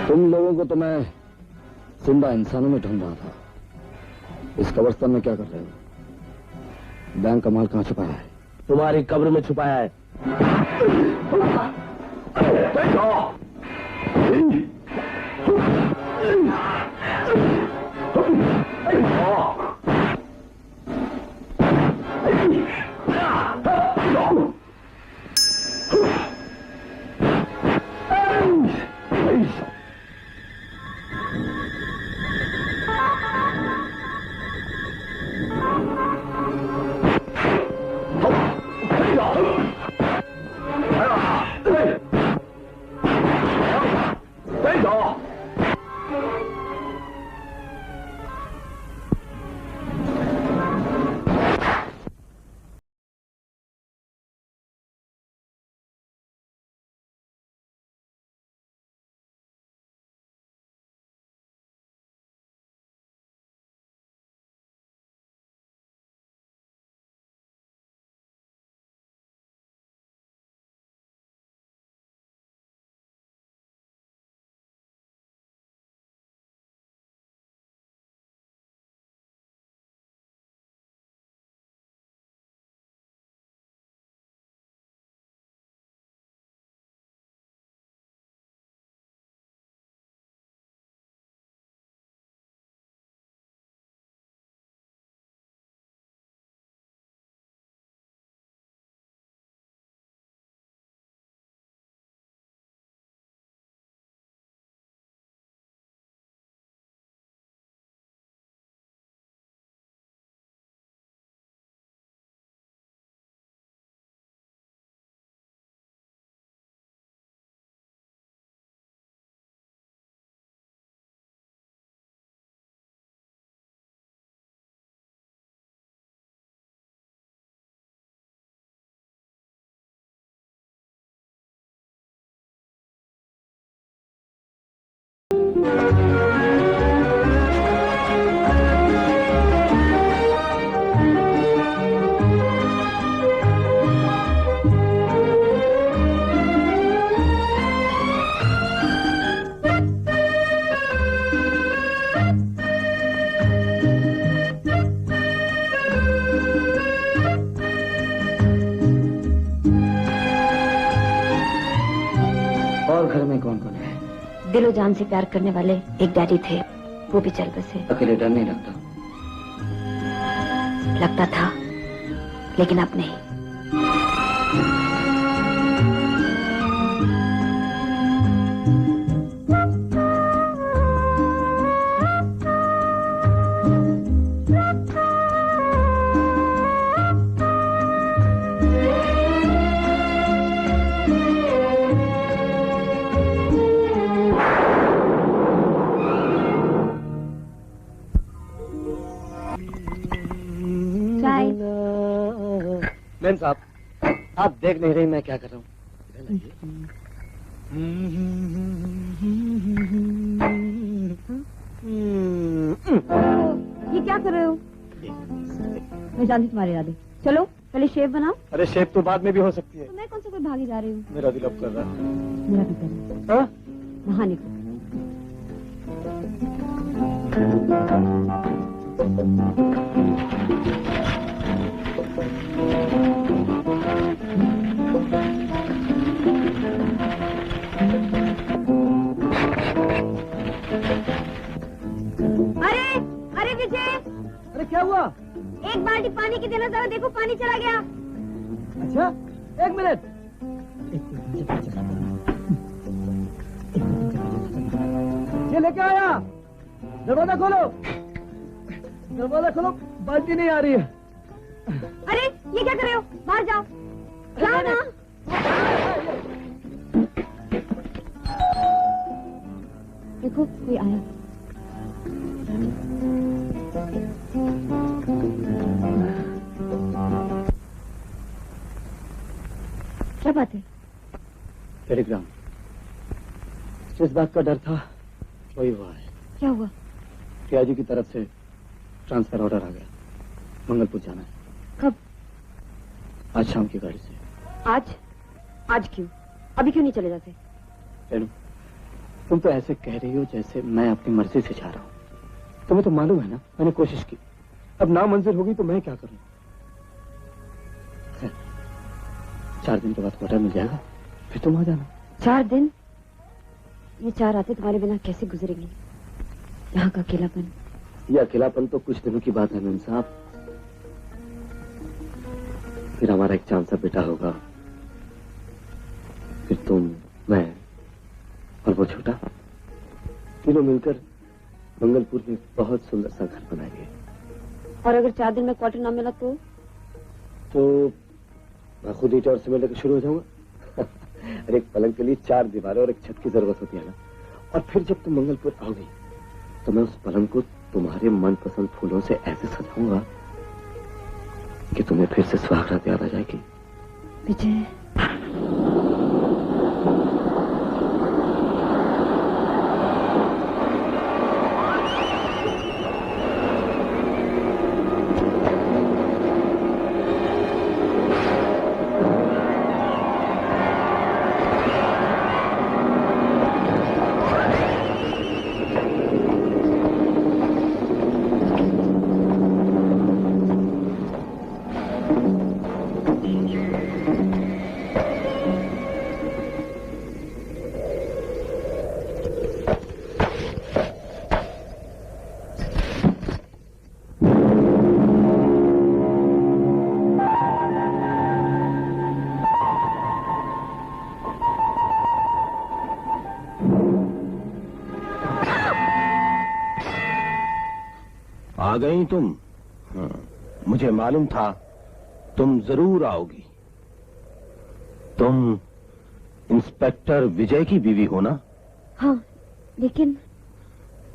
तुम लोगों को तो मैं जिंदा इंसानों में ढूंढ रहा था। इस कब्रिस्तान में क्या कर रहे हो? बैंक का माल कहाँ छुपाया है? तुम्हारी कब्र में छुपाया है। घर में कौन कौन है? दिलो जान से प्यार करने वाले एक डैडी थे, वो भी चल बसे। अकेले डर नहीं लगता? लगता था, लेकिन अब नहीं। मैम साहब, आप देख नहीं रही मैं क्या कर रहा हूँ? ये क्या कर रहे हो? मैं जानती तुम्हारे इरादे। चलो पहले शेव बनाओ। अरे शेव तो बाद में भी हो सकती है। तो मैं कौन सा कोई भागी जा रही हूँ? मेरा दिल अब कर रहा है। मेरा भी कर रहा है। नहाने को। अरे विजय! अरे क्या हुआ? एक बाल्टी पानी की देना जरा, देखो पानी चला गया। अच्छा, एक मिनट। ये लेके आया। दरवाजा खोलो, दरवाजा खोलो, बाल्टी नहीं आ रही है। अरे ये क्या कर रहे हो? बाहर जाओ, जाओ ना। देखो कोई आया। क्या बात है? टेलीग्राम। जिस बात का डर था वही हुआ है। क्या हुआ? पियाजी की तरफ से ट्रांसफर ऑर्डर आ गया। मंगलपुर जाना है। कब? आज शाम की गाड़ी से। आज? आज क्यों? अभी क्यों नहीं चले जाते? रेणु, तुम तो ऐसे कह रही हो जैसे मैं अपनी मर्जी से जा रहा हूं। तुम्हें तो मालूम है ना, मैंने कोशिश की, अब ना मंजूर होगी तो मैं क्या करूं। 4 दिन के बाद क्वार्टर मिल जाएगा, फिर तुम आ जाना। 4 दिन? ये 4 रातें तुम्हारे बिना कैसे गुजरेंगी? यहाँ का अकेलापन। ये अकेलापन तो कुछ दिनों की बात है मेम साहब, फिर हमारा एक चांद सा बेटा होगा, फिर तुम, मैं और वो छोटा, तीनों मिलकर मंगलपुर में बहुत सुंदर सा घर बनाएंगे। और अगर 4 दिन में क्वार्टर ना मिला तो मैं खुद ईंट और सीमेंट लेकर शुरू हो जाऊंगा। अरे एक पलंग के लिए 4 दीवारें और एक छत की जरूरत होती है ना। और फिर जब तुम मंगलपुर आओगी तो मैं उस पलंग को तुम्हारे मनपसंद फूलों से ऐसे सजाऊंगा कि तुम्हें फिर से सुहागरात याद आ जाएगी। विजय, आ गई तुम? मुझे मालूम था तुम जरूर आओगी। तुम इंस्पेक्टर विजय की बीवी हो ना? हाँ, लेकिन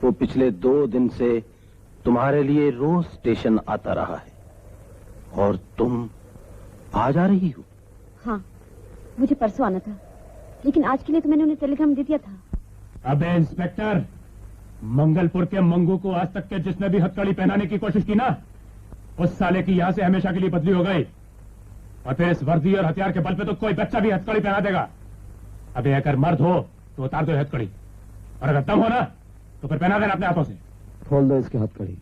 वो पिछले 2 दिन से तुम्हारे लिए रोज स्टेशन आता रहा है और तुम आ जा रही हो। हाँ, मुझे परसों आना था, लेकिन आज के लिए तो मैंने उन्हें टेलीग्राम दे दिया था। अबे इंस्पेक्टर, मंगलपुर के मंगू को आज तक के जिसने भी हथकड़ी पहनाने की कोशिश की ना, उस साले की यहां से हमेशा के लिए बदली हो गई। और फिर इस वर्दी और हथियार के बल पे तो कोई बच्चा भी हथकड़ी पहना देगा। अबे अगर मर्द हो तो उतार दो हथकड़ी, और अगर दम हो ना तो फिर पहना देना अपने हाथों से। खोल दो इसके हथकड़ी।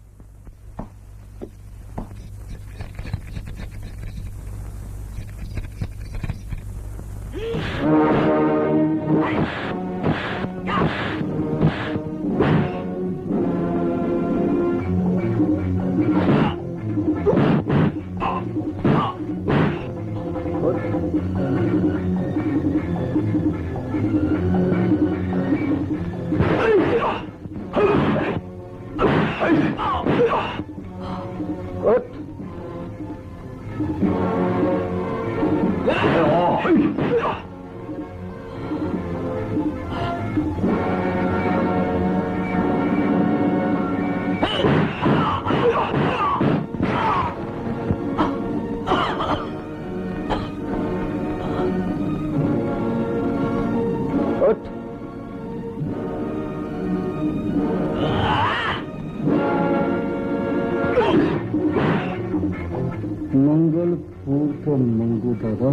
मंगलपुर के मंगू दादा,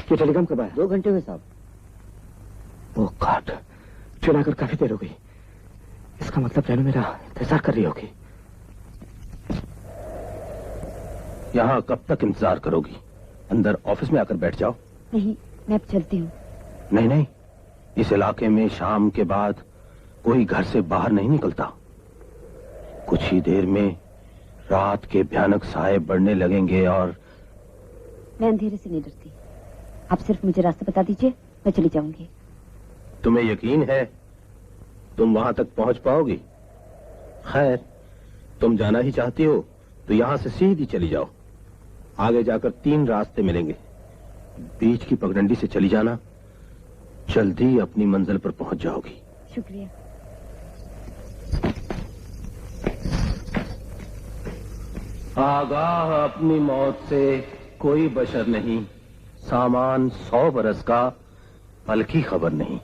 ये टेलीग्राम कब आया? 2 घंटे हुए साहब। ओ गॉड, ट्रेन आकर काफी देर हो गई। इसका मतलब रेणु मेरा इंतजार कर रही होगी। यहाँ कब तक इंतजार करोगी? अंदर ऑफिस में आकर बैठ जाओ। नहीं, मैं अब चलती हूँ। नहीं नहीं, इस इलाके में शाम के बाद कोई घर से बाहर नहीं निकलता। कुछ ही देर में रात के भयानक साए बढ़ने लगेंगे और मैं अंधेरे से नहीं डरती। आप सिर्फ मुझे रास्ता बता दीजिए, मैं चली जाऊंगी। तुम्हें यकीन है तुम वहां तक पहुंच पाओगी? खैर, तुम जाना ही चाहती हो तो यहां से सीधी चली जाओ। आगे जाकर 3 रास्ते मिलेंगे। बीच की पगडंडी से चली जाना, जल्दी अपनी मंजिल पर पहुंच जाओगी। शुक्रिया। आगाह अपनी मौत से कोई बशर नहीं, सामान 100 बरस का, पल की खबर नहीं।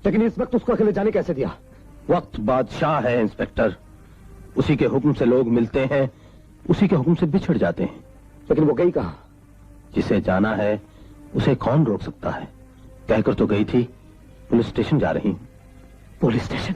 लेकिन इस वक्त उसको अकेले जाने कैसे दिया? वक्त बादशाह है इंस्पेक्टर, उसी के हुक्म से लोग मिलते हैं, उसी के हुक्म से बिछड़ जाते हैं। लेकिन वो गई कहां? जिसे जाना है उसे कौन रोक सकता है? कहकर तो गई थी पुलिस स्टेशन जा रही हूं। Police station?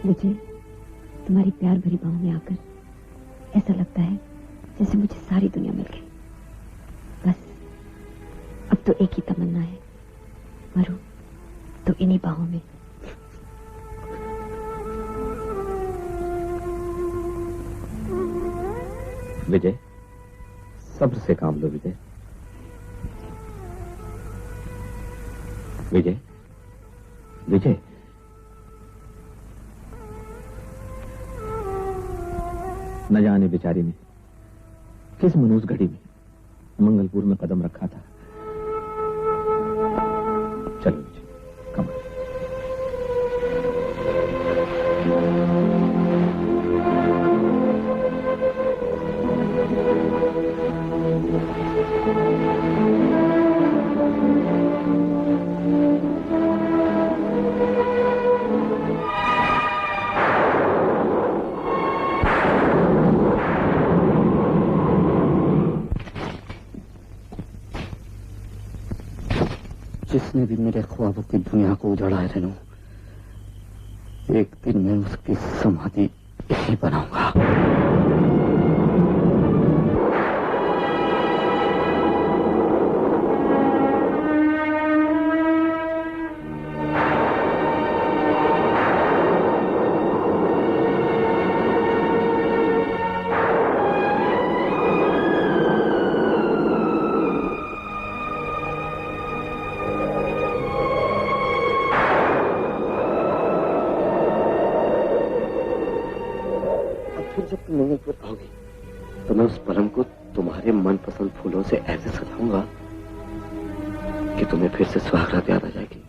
विजय, तुम्हारी प्यार भरी बाहों में आकर ऐसा लगता है जैसे मुझे सारी दुनिया मिल गई। बस अब तो एक ही तमन्ना है, मरूं तो इन्हीं बाहों में। विजय, सब्र से काम लो विजय। विजय, विजय, न जाने बेचारी ने किस मनूस घड़ी में मंगलपुर में कदम रखा था। चलो विजय, कम। जिसने भी मेरे ख्वाबों की दुनिया को उजाड़ा है रेनू, एक दिन मैं उसकी समाधि यही बनाऊंगा। मंगलपुर आओगी तो मैं उस पलंग को तुम्हारे मनपसंद फूलों से ऐसे सजाऊंगा कि तुम्हें फिर से सुहागरात याद आ जाएगी।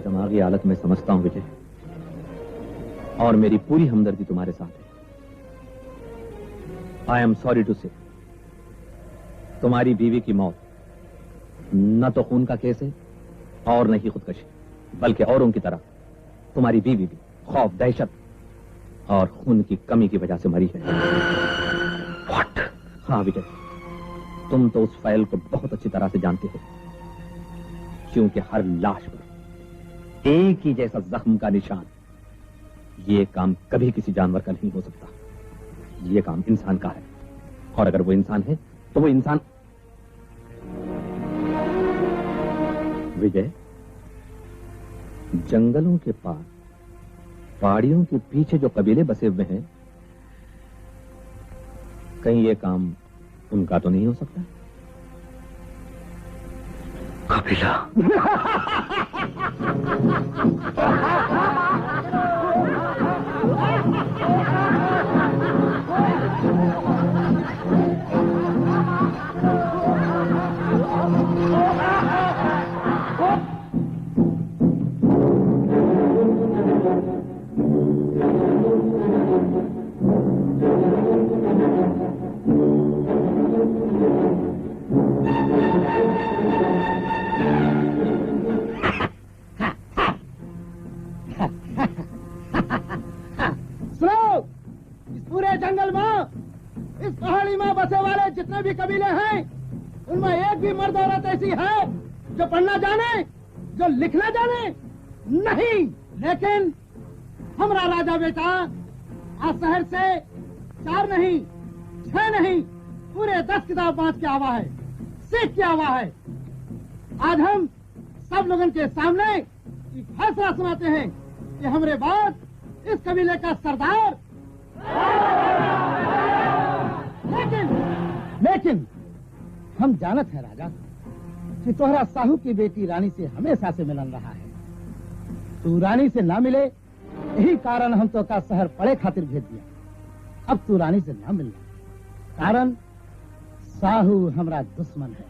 दिमागी हालत में समझता हूं विजय, और मेरी पूरी हमदर्दी तुम्हारे साथ है। आई एम सॉरी टू से, तुम्हारी बीवी की मौत न तो खून का केस है और न ही खुदकशी, बल्कि औरों की तरह तुम्हारी बीवी भी खौफ, दहशत और खून की कमी की वजह से मरी है। What? हाँ विजय, तुम तो उस फाइल को बहुत अच्छी तरह से जानते हो, क्योंकि हर लाश पर एक ही जैसा जख्म का निशान। ये काम कभी किसी जानवर का नहीं हो सकता, ये काम इंसान का है, और अगर वो इंसान है तो वो इंसान। विजय, जंगलों के पार, पहाड़ियों के पीछे जो कबीले बसे हुए हैं, कहीं ये काम उनका तो नहीं हो सकता? कबीला? जितने भी कबीले हैं, उनमें एक भी मर्द औरत ऐसी है जो पढ़ना जाने, जो लिखना जाने नहीं। लेकिन हमारा राजा बेटा आज शहर से 4 नहीं 6 नहीं पूरे 10 किताब बांट के आवा है, सीख के आवा है। आज हम सब लोगों के सामने फैसला सुनाते हैं कि हमारे बाद इस कबीले का सरदार। लेकिन हम जानत है राजा कि तोहरा साहू की बेटी रानी से हमेशा से मिलन रहा है। तू रानी से ना मिले, यही कारण हम तो का शहर पड़े खातिर भेज दिया। अब तू रानी से ना मिलना, कारण साहू हमारा दुश्मन है,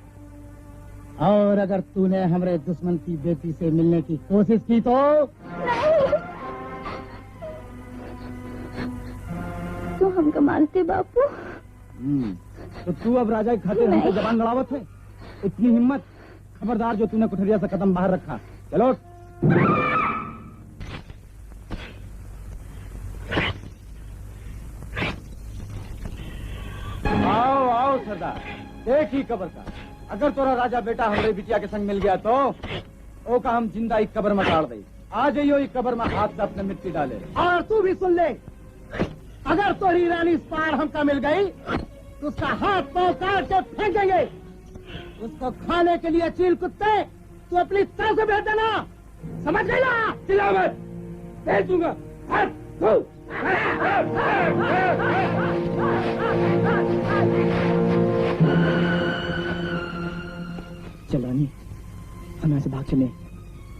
और अगर तूने हमारे दुश्मन की बेटी से मिलने की कोशिश की तो तो हमको मानते बापू? तो तू अब राजा की खातिर हमसे जबान लड़ावत है? इतनी हिम्मत? खबरदार जो तूने कुठरिया से कदम बाहर रखा। चलो। आओ आओ सरदार, एक ही कब्र का। अगर तोरा राजा बेटा हमारे बिटिया के संग मिल गया तो ओ का हम जिंदा एक कब्र में गाड़ दे। आ जाइयो एक कब्र में हाथ से अपने मिट्टी डाले। और तू भी सुन ले, अगर तोरी रानी इस पार हमका मिल गई तो उसका हाथ पांव काट के फेंकेंगे। उसको खाने के लिए चील कुत्ते तू अपनी तरफ से भेज देना, समझ गई ना? चिल्ला मत, भेज दूंगा। चल रानी, हम यहाँ से भाग चले,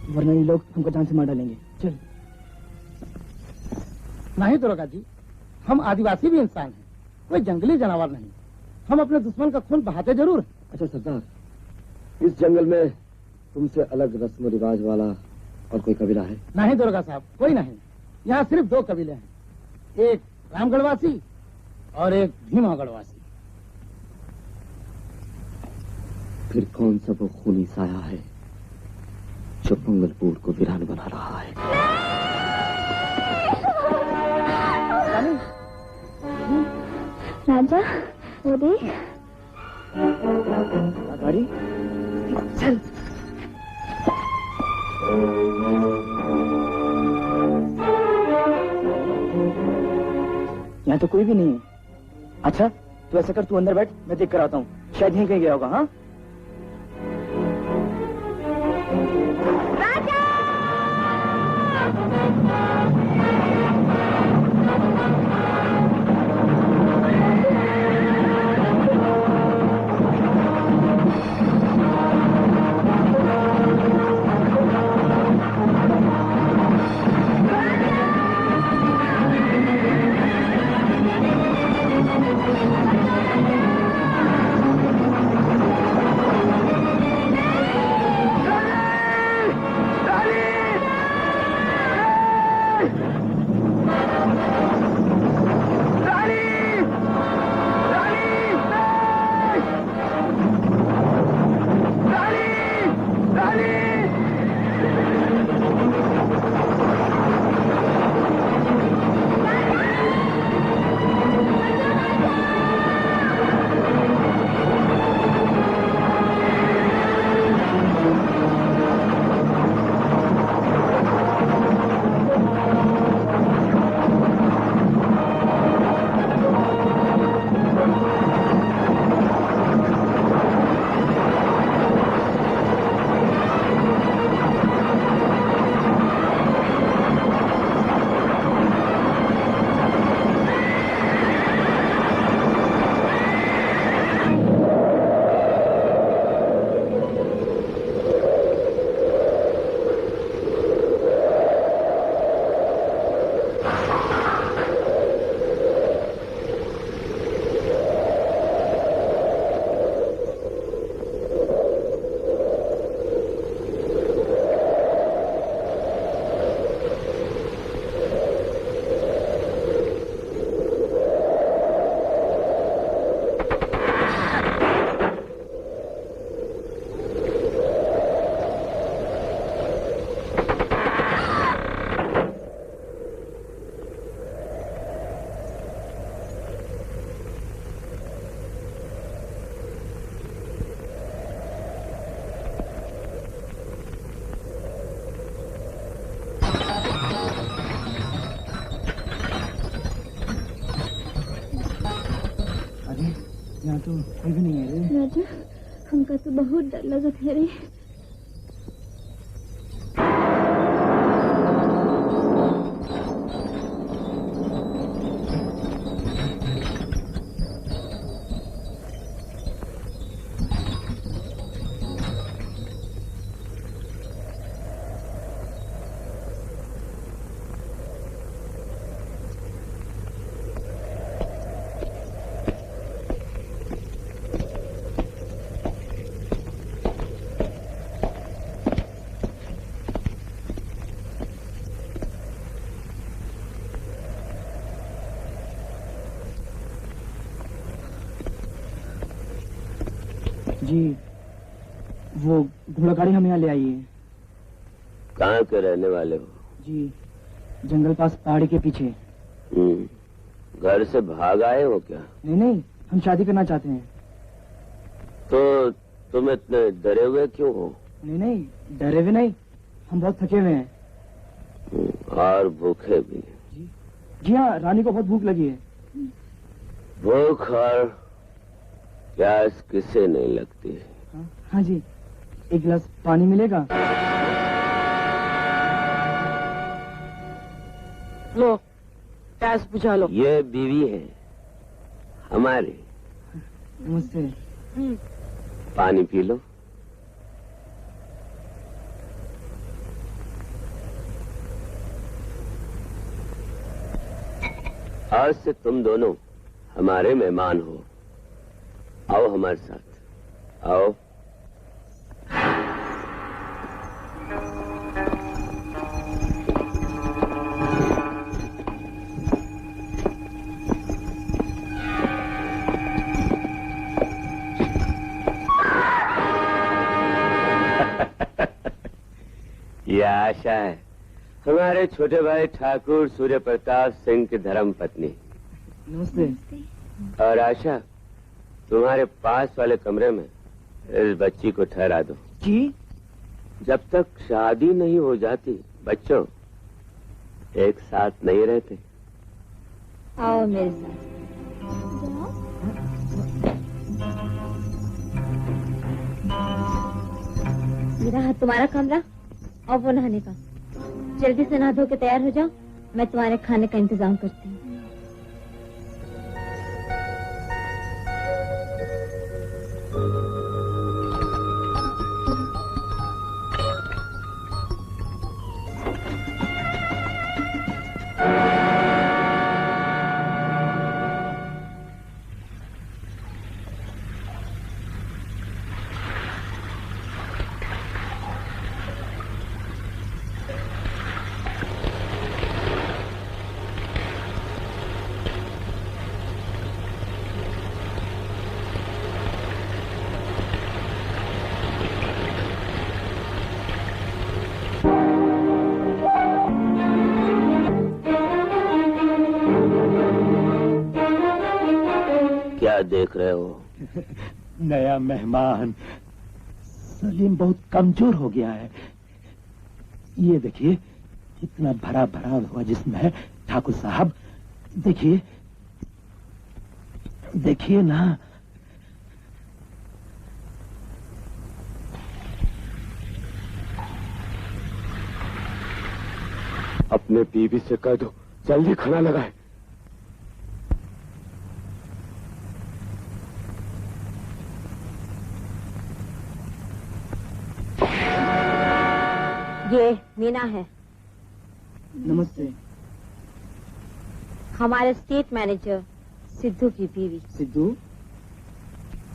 वरना ये लोग हमको जान से मार डालेंगे। चल। नहीं दरोगा जी, हम आदिवासी भी इंसान हैं, कोई जंगली जानवर नहीं। हम अपने दुश्मन का खून बहाते जरूर हैं। अच्छा सरदार, इस जंगल में तुमसे अलग रस्म रिवाज वाला और कोई कबीला है? नहीं दरोगा साहब, कोई नहीं। यहाँ सिर्फ दो कबीले हैं, एक रामगढ़वासी और एक भीमागढ़वासी। फिर कौन सा वो खूनी साया है जो मंगलपुर को वीरान बना रहा है? राजा, वो देख। गाड़ी चल। यहाँ तो कोई भी नहीं है। अच्छा तू ऐसा कर, तू अंदर बैठ, मैं देख कर आता हूँ, शायद यहीं कहीं गया होगा। हाँ यहाँ तो कोई भी नहीं है रे। राजा, हमका तो बहुत डर लगत है रे। जी वो घोड़ागाड़ी हम यहाँ ले आई है। कहाँ के रहने वाले हो? जी जंगल पास पहाड़ी के पीछे। घर से भाग आए हो क्या? नहीं, हम शादी करना चाहते हैं। तो तुम इतने डरे हुए क्यों हो? नहीं, डरे हुए नहीं, हम बहुत थके हुए हैं। और भूखे भी। जी हाँ, रानी को बहुत भूख लगी है। भूख और प्यास किसे नहीं लगती? हाँ जी, एक गिलास पानी मिलेगा? लो प्यास बुझा लो। ये बीवी है हमारी। मुझसे पानी पी लो। आज से तुम दोनों हमारे मेहमान हो। आओ हमारे साथ, आओ। यह आशा है, हमारे छोटे भाई ठाकुर सूर्य प्रताप सिंह की धर्म पत्नी। नमस्ते। और आशा, तुम्हारे पास वाले कमरे में इस बच्ची को ठहरा दो। जी? जब तक शादी नहीं हो जाती बच्चों एक साथ नहीं रहते। आओ मेरे साथ। मेरा हाथ तुम्हारा कमरा और वो नहाने का। जल्दी से नहा धो के तैयार हो जाओ, मैं तुम्हारे खाने का इंतजाम करती हूँ। देख रहे हो? नया मेहमान। सलीम बहुत कमजोर हो गया है। ये देखिए कितना भरा भरा हुआ जिस्म है ठाकुर साहब। देखिए देखिए ना। अपने बीवी से कह दो जल्दी खाना लगाए। ये मीना है। नमस्ते। हमारे स्टेट मैनेजर सिद्धू की बीवी। सिद्धू?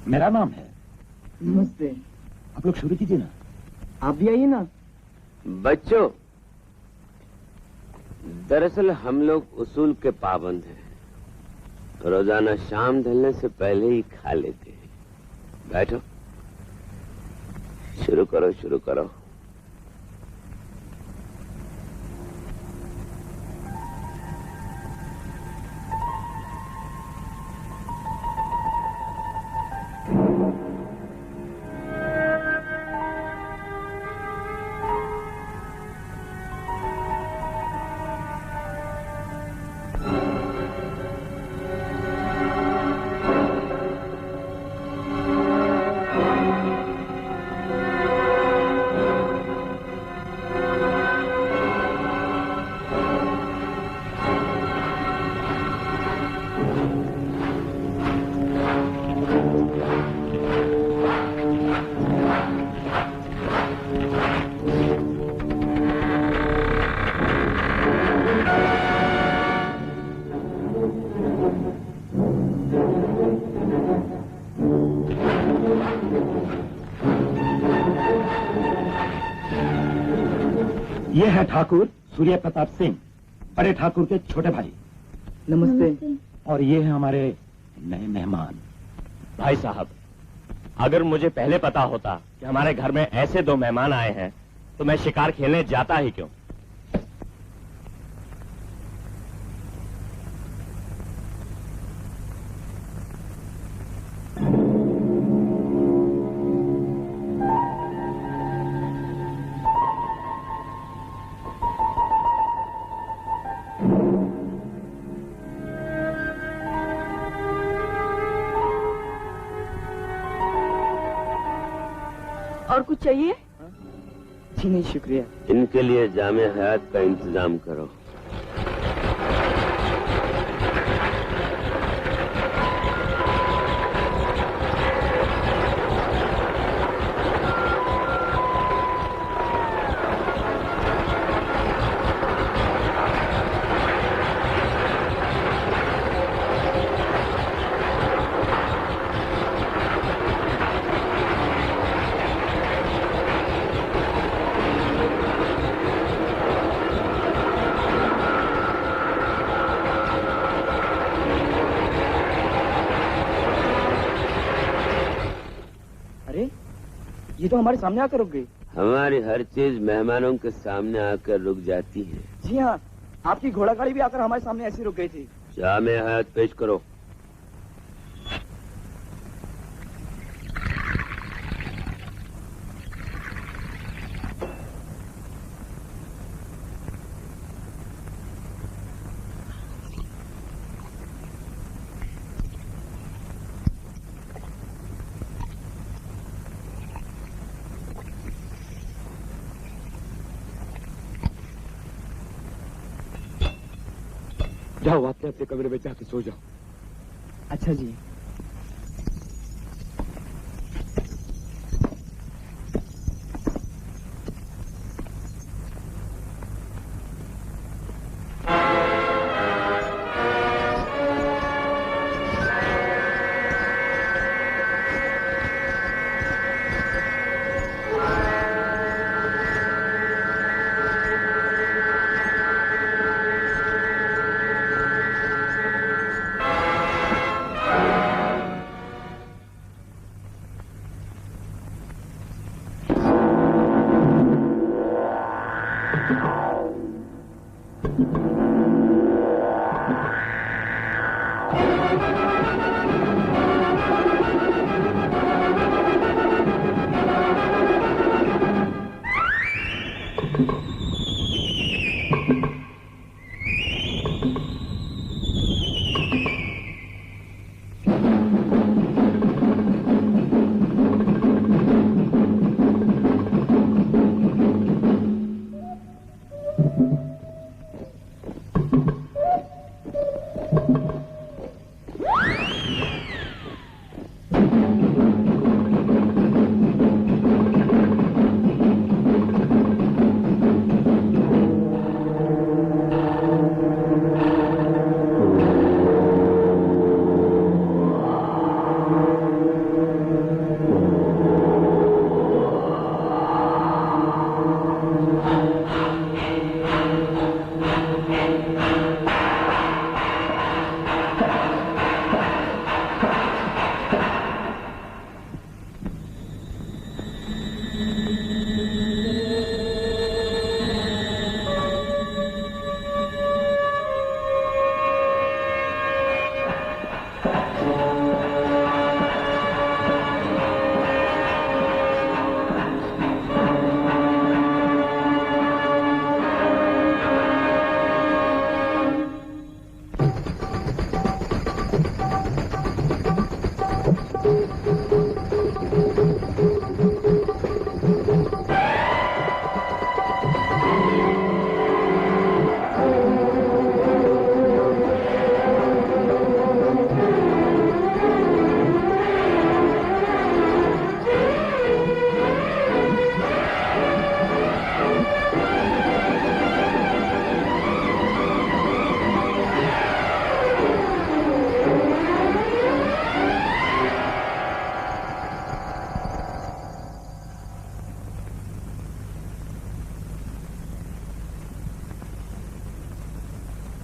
मेरा नाम है। नमस्ते। आप लोग शुरू कीजिए ना। आप भी आइए ना। बच्चों, दरअसल हम लोग उसूल के पाबंद हैं। रोजाना शाम ढलने से पहले ही खा लेते हैं। बैठो, शुरू करो शुरू करो। ये है ठाकुर सूर्य प्रताप सिंह, बड़े ठाकुर के छोटे भाई। नमस्ते। और ये है हमारे नए मेहमान। भाई साहब, अगर मुझे पहले पता होता कि हमारे घर में ऐसे 2 मेहमान आए हैं तो मैं शिकार खेलने जाता ही क्यों। और कुछ चाहिए? जी नहीं शुक्रिया। इनके लिए जामे हयात का इंतजाम करो। ये तो हमारे सामने आकर रुक गई। हमारी हर चीज मेहमानों के सामने आकर रुक जाती है। जी हाँ, आपकी घोड़ा गाड़ी भी आकर हमारे सामने ऐसी रुक गई थी। जामे हयात पेश करो। जाओ अपने अपने कमरे में जाके सो जाओ। अच्छा जी।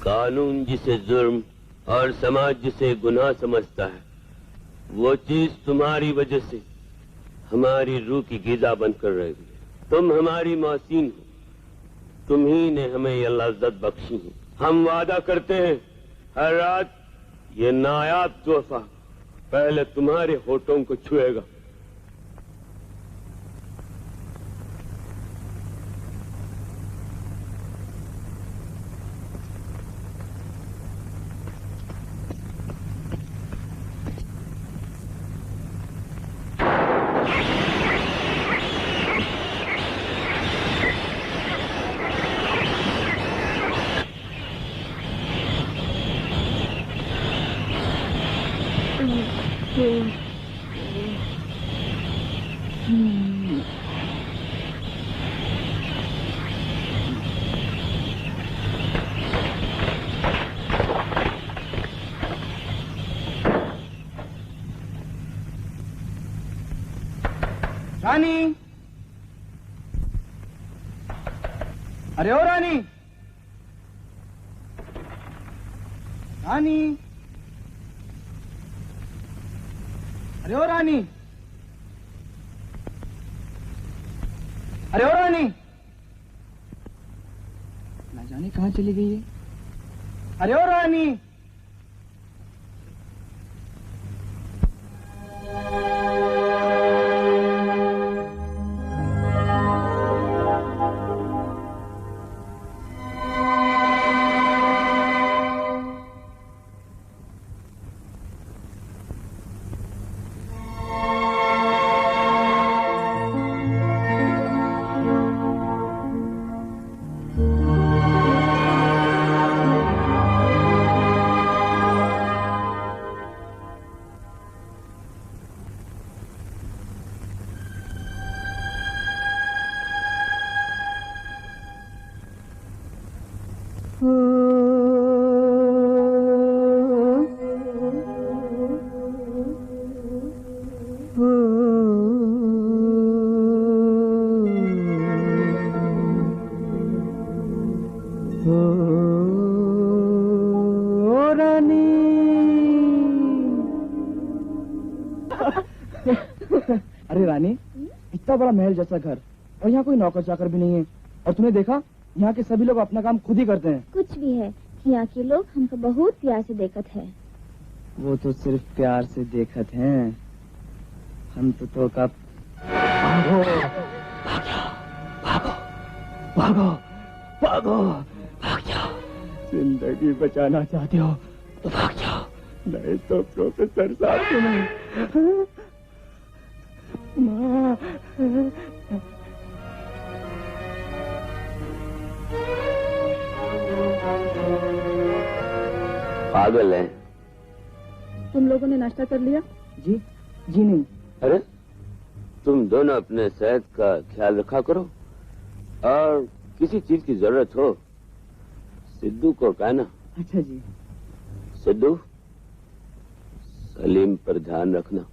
कानून जिसे जुर्म और समाज जिसे गुनाह समझता है, वो चीज तुम्हारी वजह से हमारी रूह की ग़िज़ा बनकर रहेगी। तुम हमारी मौसीन हो, तुम ही ने हमें ये लज्जत बख्शी है। हम वादा करते हैं हर रात ये नायाब तोहफा पहले तुम्हारे होठों को छुएगा। रानी, अरे ओ रानी, रानी, अरे ओ रानी, अरे ओ रानी, ना जाने कहाँ चली गई है। अरे ओ रानी, अरे रानी, इतना बड़ा महल जैसा घर और यहाँ कोई नौकर चाकर भी नहीं है। और तुमने देखा यहाँ के सभी लोग अपना काम खुद ही करते हैं। कुछ भी है, यहाँ के लोग हमको बहुत प्यार से देखत है। वो तो सिर्फ प्यार से देखत हैं, हम तो कब भागो भागो भागो भागो भाग जाओ। जिंदगी बचाना चाहते हो तो भाग जाओ, नहीं तो प्रोफेसर साहब तुम्हें माँ। पागल है। तुम लोगों ने नाश्ता कर लिया? जी जी नहीं। अरे तुम दोनों अपने सेहत का ख्याल रखा करो और किसी चीज की जरूरत हो सिद्धू को कहना। अच्छा जी। सिद्धू, सलीम पर ध्यान रखना।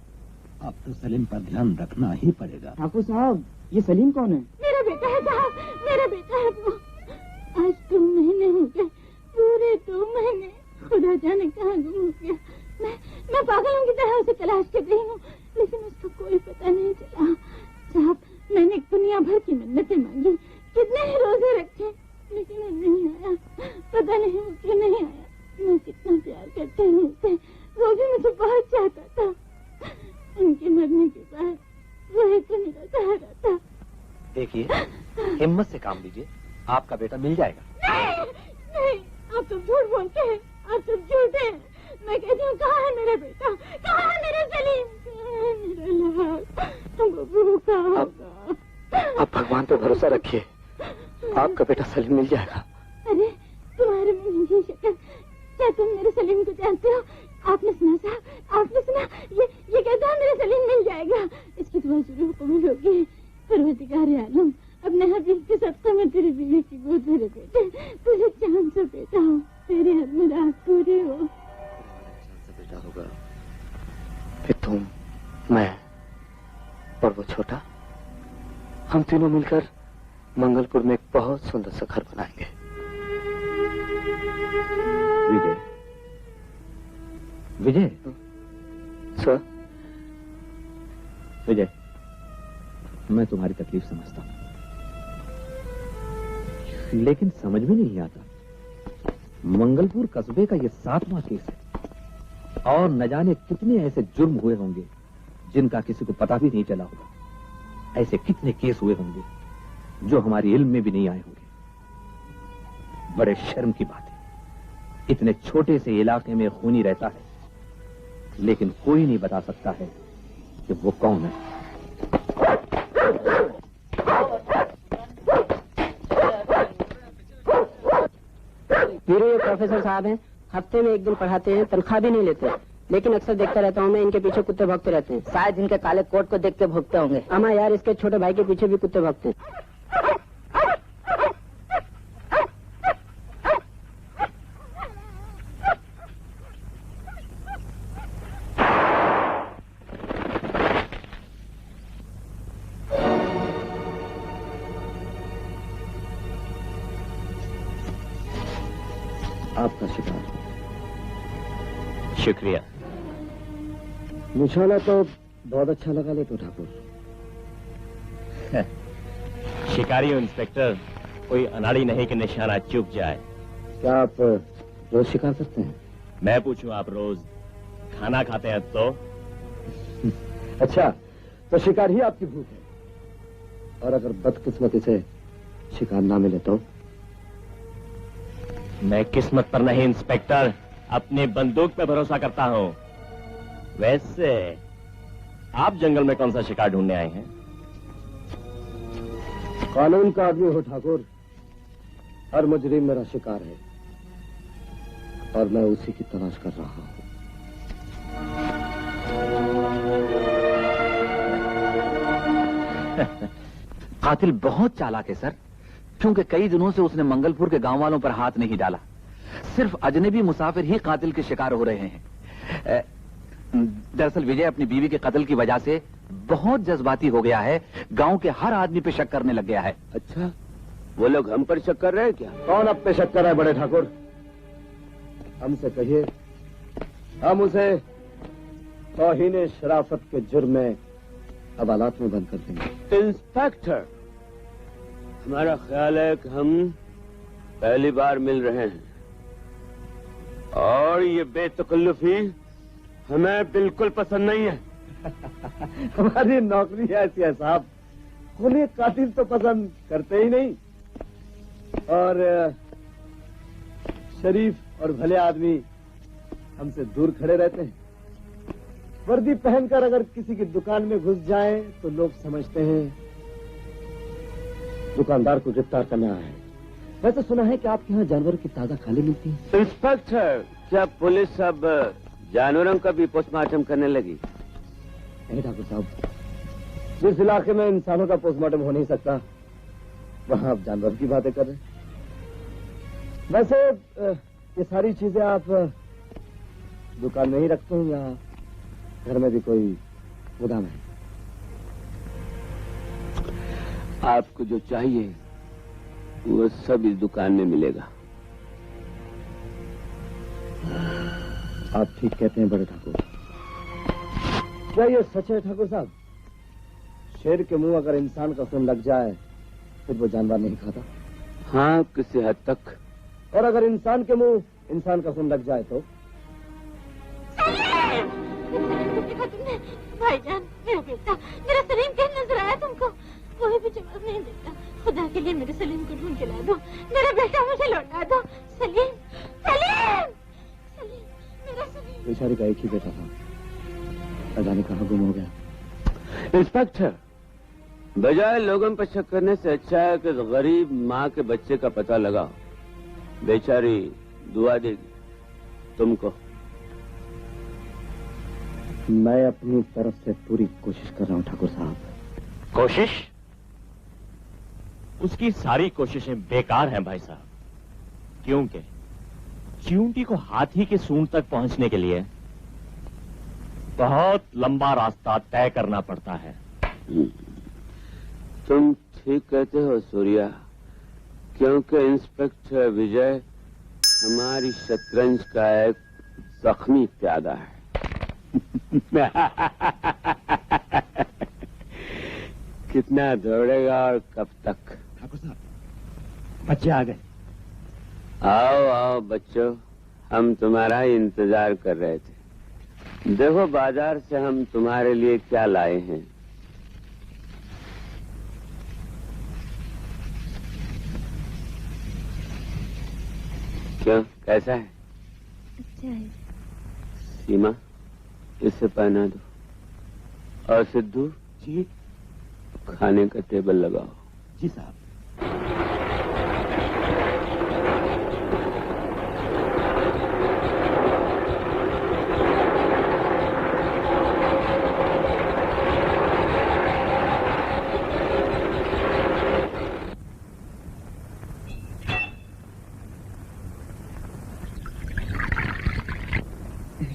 अब तो सलीम पर ध्यान रखना ही पड़ेगा। ठाकुर साहब, ये सलीम कौन है? मेरा बेटा है साहब, मेरा बेटा है वो। आज 2 महीने हो गए, पूरे 2 महीने, खुदा जाने कहाँ गुम हो गया। मैं पागलों की तरह उसे तलाश कर रही हूँ, लेकिन उसका कोई पता नहीं चला। साहब, मैंने दुनिया भर की मिन्नतें मांगी, कितने ही रोजे रखे, लेकिन वो नहीं आया। पता नहीं वो क्यों नहीं आया। मैं कितना प्यार करती हूँ उसे, वो भी मुझे बहुत चाहता था। उनके मरने के बाद वो एक मेरा सहारा था। देखिए, हिम्मत से काम लीजिए, आपका बेटा मिल जाएगा। नहीं, आप तो झूठ बोलते हैं, आप सब झूठे हैं। मैं कहती हूँ, कहाँ है मेरा बेटा, कहाँ है मेरा सलीम, मेरा लाल बबू कहाँ होगा? आप भगवान पे भरोसा रखिए, आपका बेटा सलीम मिल जाएगा। अरे तुम्हारे मुंह की शक्ल, क्या तुम मेरे सलीम को जानते हो? आपने सुना साहब, आपने सुना? ये कहता है मेरा सलीम मिल जाएगा। इसकी दुआ जरूर कबूल होगी। परवरदिगार आलम, अपने हबीब के सदक़े में तेरी बीवी की गोद भरे बेटे, तुझे चांद से बेटा हो, तेरी हद में रात पूरी हो। बेटा होगा, फिर तुम, मैं और वो छोटा, हम तीनों मिलकर मंगलपुर में एक बहुत सुंदर सा घर बनाएंगे। विजय, विजय, सर। विजय, मैं तुम्हारी तकलीफ समझता हूं, लेकिन समझ में नहीं आता, मंगलपुर कस्बे का ये 7वां केस है और न जाने कितने ऐसे जुर्म हुए होंगे जिनका किसी को पता भी नहीं चला होगा। ऐसे कितने केस हुए होंगे जो हमारी इल्म में भी नहीं आए होंगे। बड़े शर्म की बात है, इतने छोटे से इलाके में खूनी रहता है, लेकिन कोई नहीं बता सकता है कि वो कौन है। मेरे ये प्रोफेसर साहब हैं, हफ्ते में 1 दिन पढ़ाते हैं, तनख्वाह भी नहीं लेते, लेकिन अक्सर देखता रहता हूँ मैं, इनके पीछे कुत्ते भौंकते रहते हैं। शायद इनके काले कोट को देख के भौंकते होंगे। अमा यार, इसके छोटे भाई के पीछे भी कुत्ते भौंकते हैं। आपका शिकार। शुक्रिया। निशाना तो बहुत अच्छा लगा ले तो ठाकुर। शिकारी इंस्पेक्टर, कोई अनाड़ी नहीं कि निशाना चूक जाए। क्या आप रोज शिकार करते हैं? मैं पूछूं, आप रोज खाना खाते हैं तो? अच्छा, तो शिकार ही आपकी भूख है। और अगर बदकिस्मती से शिकार ना मिले तो? मैं किस्मत पर नहीं इंस्पेक्टर, अपनी बंदूक पे भरोसा करता हूं। वैसे आप जंगल में कौन सा शिकार ढूंढने आए हैं? कानून का आदमी हो ठाकुर, हर मुजरिम मेरा शिकार है और मैं उसी की तलाश कर रहा हूं। कातिल बहुत चालाक है सर, क्योंकि कई दिनों से उसने मंगलपुर के गांव वालों पर हाथ नहीं डाला। सिर्फ अजनबी मुसाफिर ही कातिल के शिकार हो रहे हैं। दरअसल विजय अपनी बीवी के कत्ल की वजह से बहुत जज्बाती हो गया है, गांव के हर आदमी पे शक करने लग गया है। अच्छा, वो लोग हम पर शक कर रहे हैं क्या? कौन अब पे शक कर रहा है बड़े ठाकुर? हमसे कहिए, हम उसे तौहीन शराफत के जुर्म में अदालत में बंद कर देंगे। इंस्पेक्टर, हमारा ख्याल है कि हम पहली बार मिल रहे हैं और ये बेतकल्लुफी हमें बिल्कुल पसंद नहीं है। हमारी नौकरी ऐसी है साहब, खूनी कातिल तो पसंद करते ही नहीं, और शरीफ और भले आदमी हमसे दूर खड़े रहते हैं। वर्दी पहनकर अगर किसी की दुकान में घुस जाए तो लोग समझते हैं दुकानदार को गिरफ्तार करने आया है। वैसे सुना है कि आपके यहाँ जानवरों की ताजा खाली मिलती है। इंस्पेक्टर, क्या पुलिस अब जानवरों का भी पोस्टमार्टम करने लगी? नहीं ठाकुर साहब, जिस इलाके में इंसानों का पोस्टमार्टम हो नहीं सकता वहां आप जानवर की बातें कर रहे हैं। वैसे ये सारी चीजें आप दुकान में ही रखते हैं या घर में भी कोई गोदाम है? आपको जो चाहिए वो सब इस दुकान में मिलेगा। आप ठीक कहते हैं बड़े ठाकुर। क्या ये सच है ठाकुर साहब? शेर के मुंह अगर इंसान का खून लग जाए फिर वो जानवर नहीं खाता? हाँ, किसी हद तक। और अगर इंसान के मुंह इंसान का खून लग जाए तो? भाईजान, मेरा बेटा, मेरा सलीम कहीं नजर आया तुमको? कोई भी जवाब नहीं देता। खुदा के लिए मेरे सलीम को ढूंढ के ला दो। मेरा बेटा मुझे लौटा दो। सलीम, सलीम, सलीम, मेरा सलीम। बेचारी का एक ही बेटा था, न जाने कहाँ गुम हो गया। इंस्पेक्टर, बजाय लोगों पर शक करने से अच्छा है कि गरीब माँ के बच्चे का पता लगाओ। बेचारी दुआ देगी तुमको। मैं अपनी तरफ से पूरी कोशिश कर रहा हूँ ठाकुर साहब। कोशिश? उसकी सारी कोशिशें बेकार हैं भाई साहब, क्योंकि चींटी को हाथी के सूंड तक पहुंचने के लिए बहुत लंबा रास्ता तय करना पड़ता है। तुम ठीक कहते हो सूर्या, क्योंकि इंस्पेक्टर विजय हमारी शतरंज का एक जख्मी प्यादा है। कितना दौड़ेगा और कब तक? ठाकुर साहब, बच्चे आ गए। आओ आओ बच्चों, हम तुम्हारा इंतजार कर रहे थे। देखो बाजार से हम तुम्हारे लिए क्या लाए हैं। क्यों, कैसा है? अच्छा है। सीमा, इसे पहना दो। और सिद्धू जी, खाने का टेबल लगाओ। जी साहब।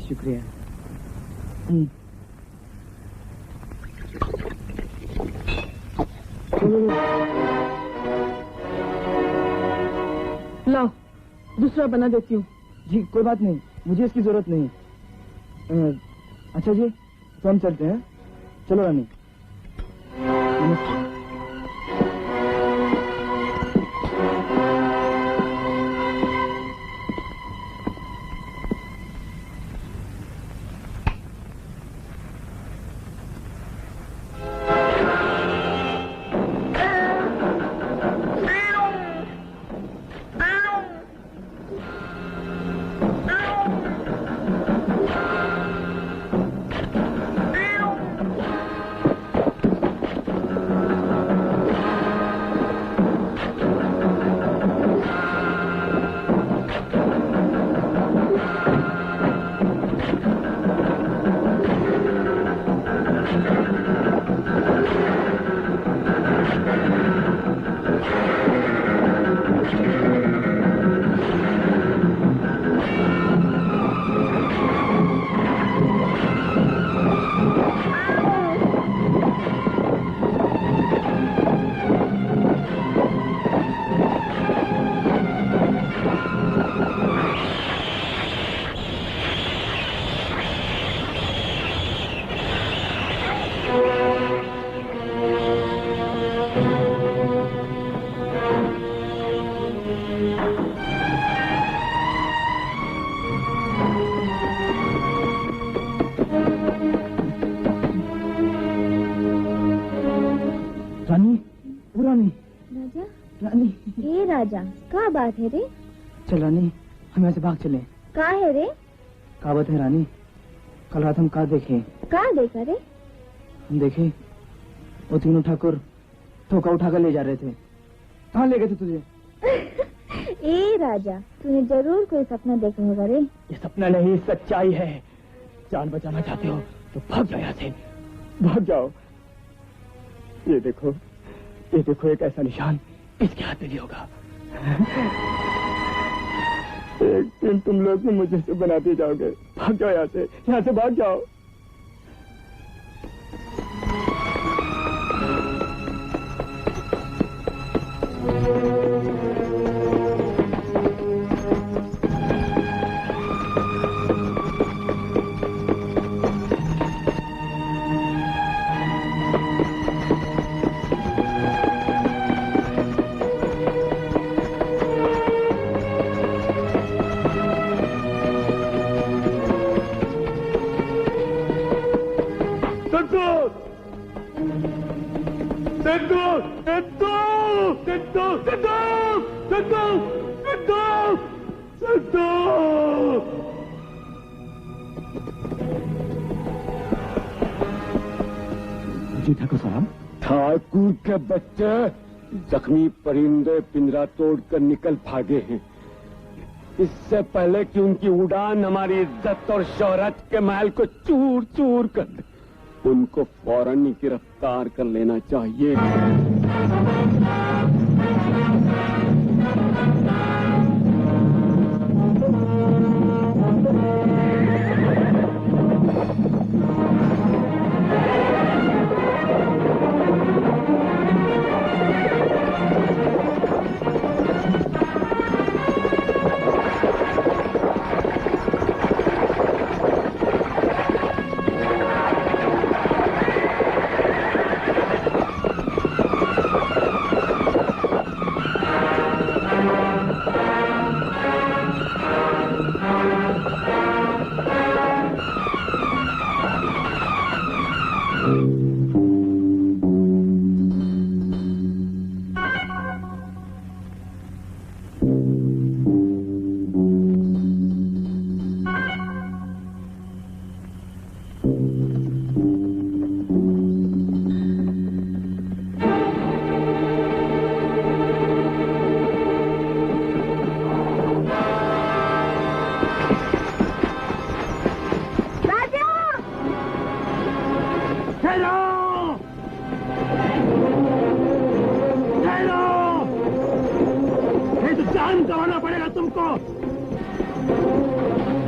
शुक्रिया। लाओ, दूसरा बना देती हूँ। जी कोई बात नहीं, मुझे इसकी जरूरत नहीं। अच्छा जी, तो हम चलते हैं। चलो रानी। नमस्ते। राजा, का बात है रे? चल रानी, हम यहाँ से भाग चले। का है रे? का बात है रानी, कल रात हम का देखे? का देखा रे? हम देखे वो तीनों ठाकुर ठोका उठाकर ले जा रहे थे। कहाँ ले गए थे तुझे? ए राजा, तूने जरूर कोई सपना देखा होगा रे। ये सपना नहीं, सच्चाई है। जान बचाना चाहते हो तो भाग जाओ यहाँ से, भाग जाओ। ये देखो एक ऐसा निशान इसके हाथ में भी होगा। एक दिन तुम लोग मुझे से बना दिए जाओगे। भाग जाओ यहाँ से भाग जाओ। जी ठाकुर साहब। ठाकुर के बच्चे जख्मी परिंदे पिंजरा तोड़कर निकल भागे हैं। इससे पहले कि उनकी उड़ान हमारी इज्जत और शोहरत के महल को चूर चूर कर दे, उनको फौरन ही गिरफ्तार कर लेना चाहिए।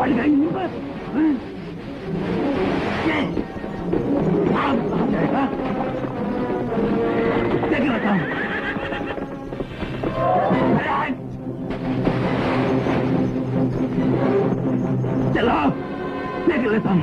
पड़ गई हिम्मत। देख लेता हूँ। चलो देख लेता हूँ।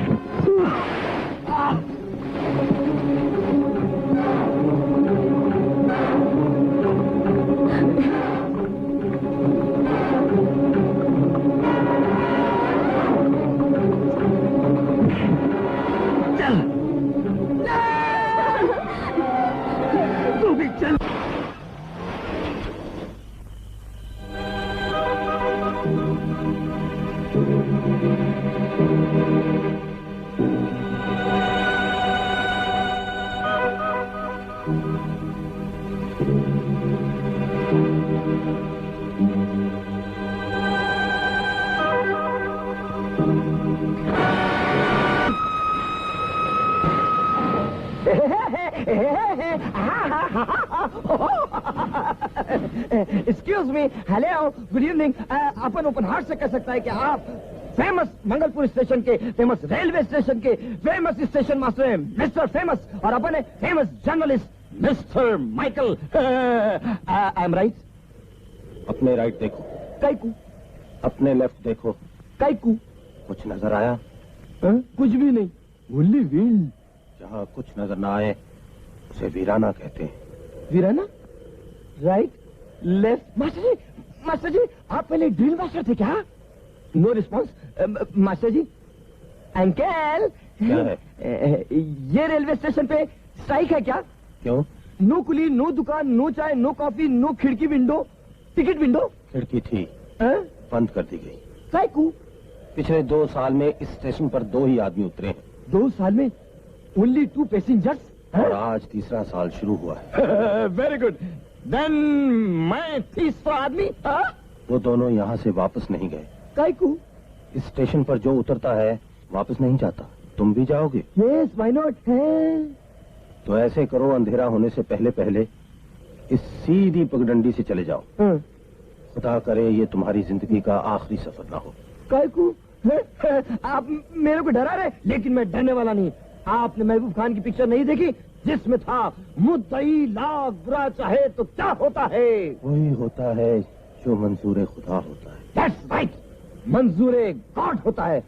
Excuse me, hello, good evening. अपन ओपन हार्ट से कह सकता है कि आप फेमस मंगलपुर स्टेशन के, फेमस रेलवे स्टेशन के फेमस स्टेशन मास्टर हैं, मिस्टर फेमस, और अपन है famous journalist mister Michael. I am right? अपने राइट देखो। कैकू? अपने लेफ्ट देखो। कैकू? कुछ नजर आया? कुछ भी नहीं, ओनली विंड। जहाँ कुछ नजर ना आए उसे वीराना कहते हैं। वीराना? Right, left. मास्टर जी आप पहले ड्रिल मास्टर थे क्या? No response. Master ji, uncle क्या है? ये रेलवे स्टेशन पे स्ट्राइक है क्या? क्यों? नो कुली, नो दुकान, नो चाय, नो कॉफी, नो खिड़की विंडो, टिकट विंडो। खिड़की थी, बंद कर दी गई। कैकू? पिछले 2 साल में इस स्टेशन पर 2 ही आदमी उतरे हैं। 2 साल में ओनली 2 पैसेंजर्स? और आज तीसरा साल शुरू हुआ है। वेरी गुड, देन मैं तीसरा आदमी। वो दोनों यहाँ से वापस नहीं गए। कैकू? इस स्टेशन पर जो उतरता है वापस नहीं जाता। तुम भी जाओगे? Yes, why not. तो ऐसे करो, अंधेरा होने से पहले पहले इस सीधी पगडंडी से चले जाओ। खुदा करे ये तुम्हारी जिंदगी का आखिरी सफर ना हो। कैकू? आप मेरे को डरा रहे, लेकिन मैं डरने वाला नहीं। आपने महबूब खान की पिक्चर नहीं देखी जिसमें था मुद्दई लाख बुरा चाहे तो क्या होता है? वही होता है जो मंजूर खुदा होता है। That's right, मंजूर गॉड होता है।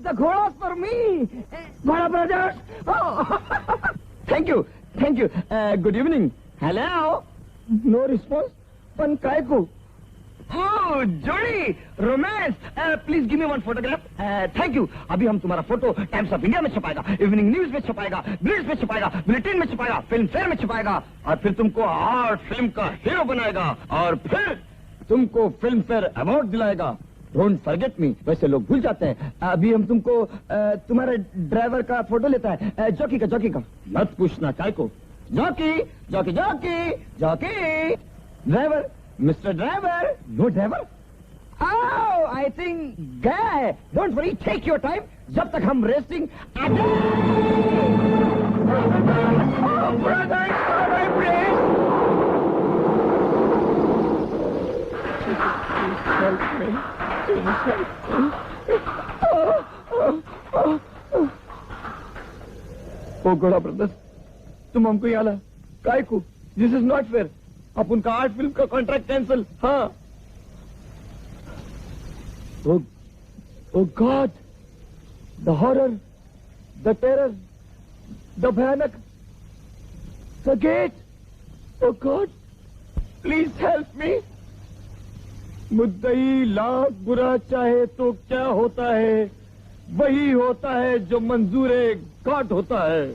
The Ghodas for me, Ghoda brothers. Oh, thank you. Good evening. Hello. No response. Pan काय को? Oh, जोड़ी, romance. Please give me one photograph. Thank you. अभी हम तुम्हारा फोटो टाइम्स ऑफ इंडिया में छपाएगा, इवनिंग न्यूज में छपाएगा, ब्लिट्ज में छपाएगा, bulletin में छपाएगा, फिल्म फेयर में छपाएगा, और फिर तुमको आर्ट फिल्म का हीरो बनाएगा, और फिर तुमको फिल्म फेयर अवार्ड दिलाएगा। Don't forget me. वैसे लोग भूल जाते हैं। अभी हम तुमको तुम्हारे ड्राइवर का फोटो लेता है, जॉकी का। मत पूछना काय को। Jockey. Driver, mister driver. No driver? I think गया है। Don't worry, take your time. जब तक हम रेस्टिंग ओ घोड़ा ब्रदर्स, तुम हमको यहाँ ला काय को? This is not fair. अब उनका आर्ट फिल्म का कॉन्ट्रैक्ट कैंसिल। हाँ। Oh God, the horror, the terror, the भयानक, the gate. Oh God, please help me. मुद्दई लाख बुरा चाहे तो क्या होता है? वही होता है जो मंजूरे गॉड होता है।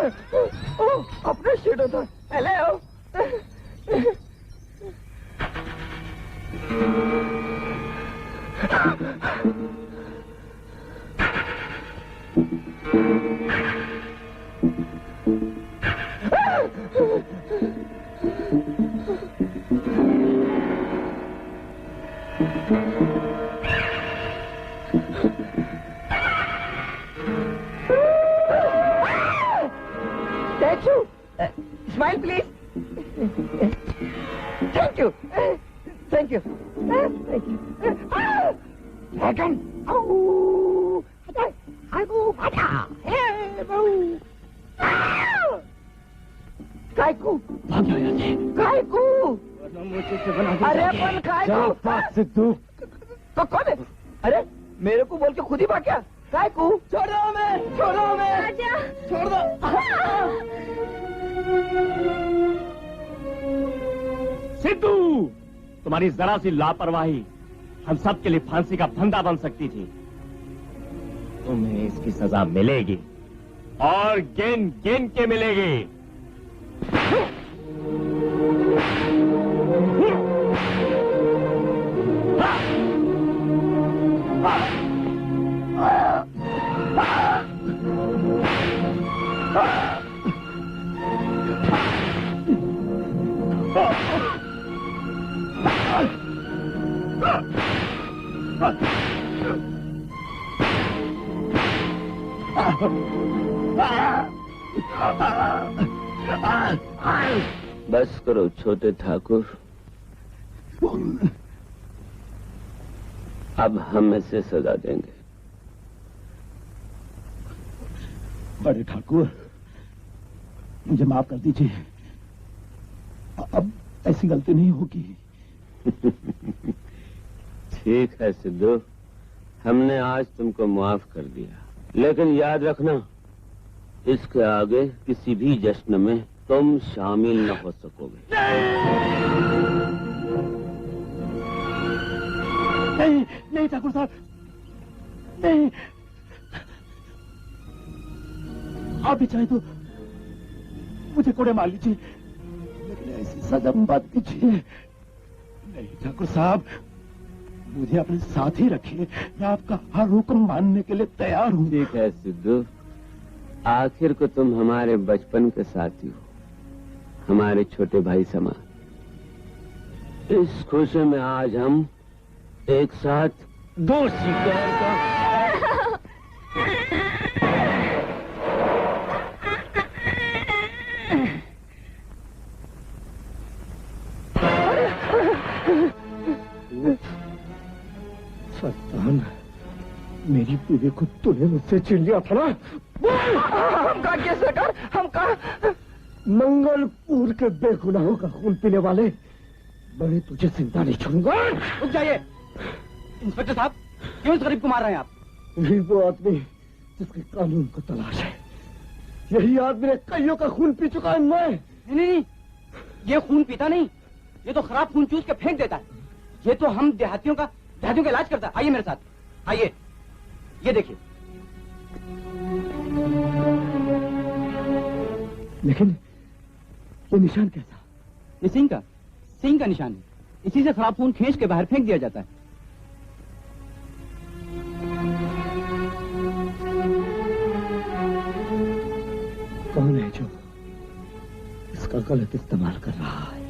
अपना शेड होता। Hello Thank you. Smile, please. Thank you. Thank you. Thank you. Dragon. Oh. कायकू भाग जाओ यहाँ से। कायकू अरे अपन कायकू सिद्धू तो कौन है? अरे मेरे को बोल के खुद ही भाग गया। कायकू छोड़ दो हमें, छोड़ो हमें, छोड़ दो। सिद्धू, तुम्हारी जरा सी लापरवाही हम सब के लिए फांसी का फंदा बन सकती थी। तुम्हें इसकी सजा मिलेगी और गिन गिन के मिलेगी। बस करो छोटे ठाकुर, अब हम इसे सजा देंगे। बड़े ठाकुर, मुझे माफ कर दीजिए, अब ऐसी गलती नहीं होगी। ठीक है सिद्धू, हमने आज तुमको माफ कर दिया, लेकिन याद रखना इसके आगे किसी भी जश्न में तुम शामिल न हो सकोगे। नहीं नहीं ठाकुर साहब, नहीं। आप भी चाहे तो मुझे कोड़े मार लीजिए, लेकिन ऐसी सजा मत दीजिए। नहीं ठाकुर साहब, मुझे अपने साथ ही रखिए, मैं आपका हर हुक्म मानने के लिए तैयार हूँ। ठीक है सिद्धू, आखिर को तुम हमारे बचपन के साथी हो, हमारे छोटे भाई समान। इस खुशी में आज हम एक साथ दो शिकार का सल्तान, मेरी बीवी को तूने मुझसे छीन लिया था ना? हम कहा क्या सरकार, हम कहा? मंगलपुर के बेगुनाहों का खून पीने वाले, मैं तुझे जिंदा नहीं छोड़ूंगा। रुक जाइए इंस्पेक्टर साहब, क्यों इस गरीब को मार रहे हैं आप? यही वो आदमी जिसके कानून को तलाश है, यही आदमी ने कईयों का खून पी चुका है। मैं नहीं, ये खून पीता नहीं, ये तो खराब खून चूस के फेंक देता है। ये तो हम देहातियों का इलाज करता है। आइए मेरे साथ, आइए, ये देखिए। लेकिन ये निशान कैसा? ये सिंह का निशान है। इसी से खराब खून खींच के बाहर फेंक दिया जाता है। कौन है जो इसका गलत इस्तेमाल कर रहा है?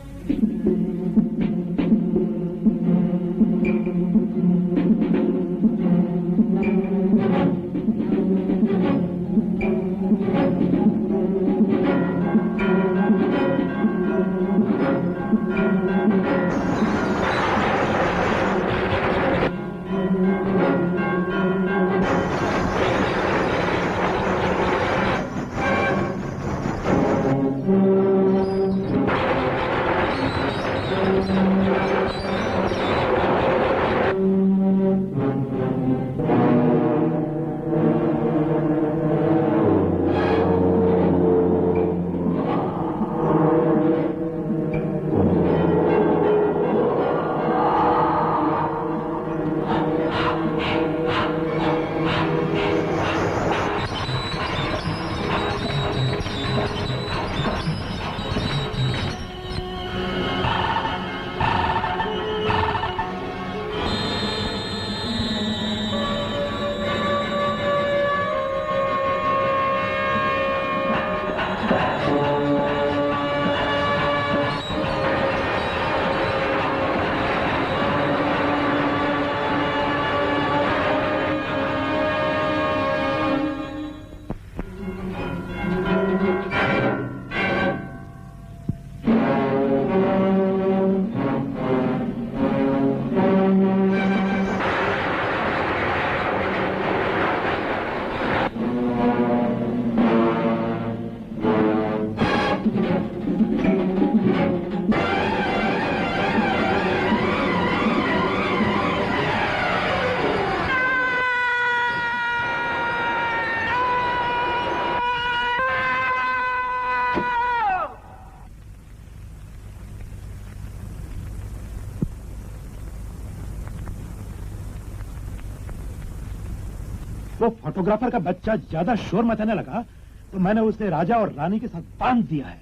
वो फोटोग्राफर का बच्चा ज्यादा शोर मचाने लगा तो मैंने उसे राजा और रानी के साथ बांध दिया है।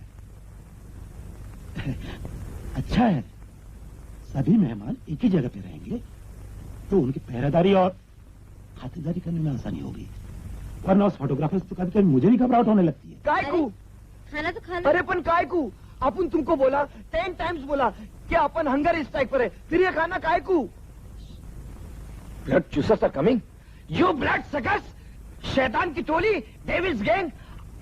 अच्छा है, सभी मेहमान एक ही जगह पे रहेंगे तो उनकी पहरेदारी और खातिरदारी करने में आसानी होगी, वरना उस फोटोग्राफर से तो कभी कभी मुझे भी घबराहट होने लगती है। कायकू खाना तो खा लो। अरे पण कायकू अपन तुमको बोला 10 टाइम्स बोला कि अपन हंगर स्ट्राइक पर है, फिर ये खाना कायकू। Blood suckers are coming, you blood suckers, शैतान की टोली, डेविल्स गैंग,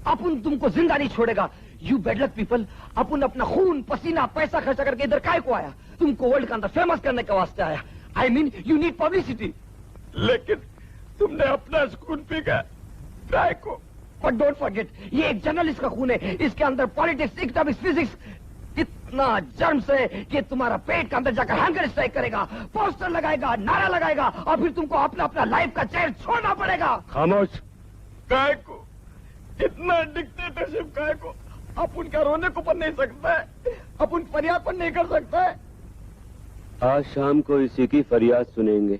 अपन तुमको जिंदा नहीं छोड़ेगा। यू बेड लक पीपल, अपन अपना खून पसीना पैसा खर्चा करके इधर काय को आया? तुमको वर्ल्ड के अंदर फेमस करने के वास्ते आया। I mean you need publicity. लेकिन तुमने अपना खून पी गया काय को? बट डोंट फॉरगेट, ये एक जर्नलिस्ट का खून है, इसके अंदर पॉलिटिक्स, इकोनॉमिक्स, फिजिक्स इतना जर्म्स है कि तुम्हारा पेट के अंदर जाकर हंगर स्ट्राइक करेगा, पोस्टर लगाएगा, नारा लगाएगा और फिर तुमको अपना अपना लाइफ का चेयर छोड़ना पड़ेगा। खामोश। काय को इतना डिक्टेटरशिप काय को? अपन क्या रोने को पर नहीं सकता है, अपन फरियाद पर नहीं कर सकता है। आज शाम को इसी की फरियाद सुनेंगे।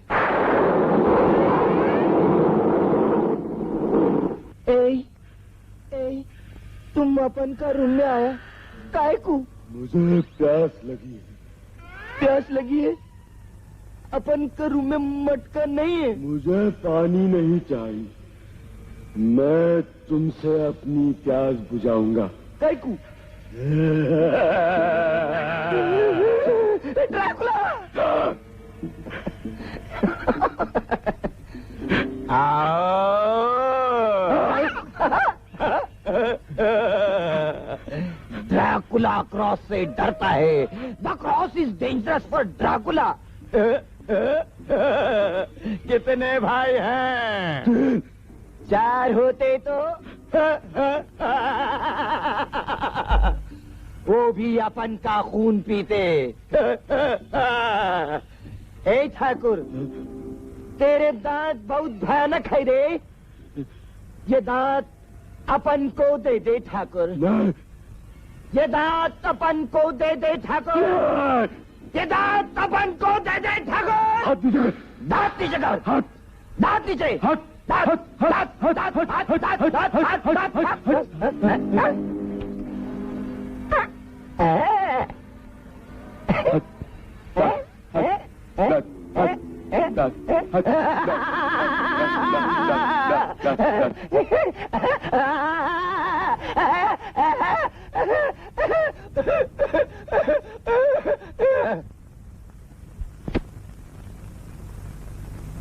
ए, तुम अपन का रूम में आया काय को? मुझे प्यास लगी है। प्यास लगी है? अपन का रूम में मटका नहीं है? मुझे पानी नहीं चाहिए, मैं तुमसे अपनी प्यास बुझाऊंगा। काय को? ड्रैकुला! ड्रैकुला क्रॉस से डरता है। The cross is dangerous for Dracula. कितने भाई हैं? 4 होते तो वो भी अपन का खून पीते। ए ठाकुर, तेरे दांत बहुत भयानक है रे। ये दांत अपन को दे दे ठाकुर। ये दांत अपन को दे दे ठाकुर। ये दांत अपन को दे दे ठाकुर। दांत नीचे कर, दांत नीचे, दांत, दांत, दांत,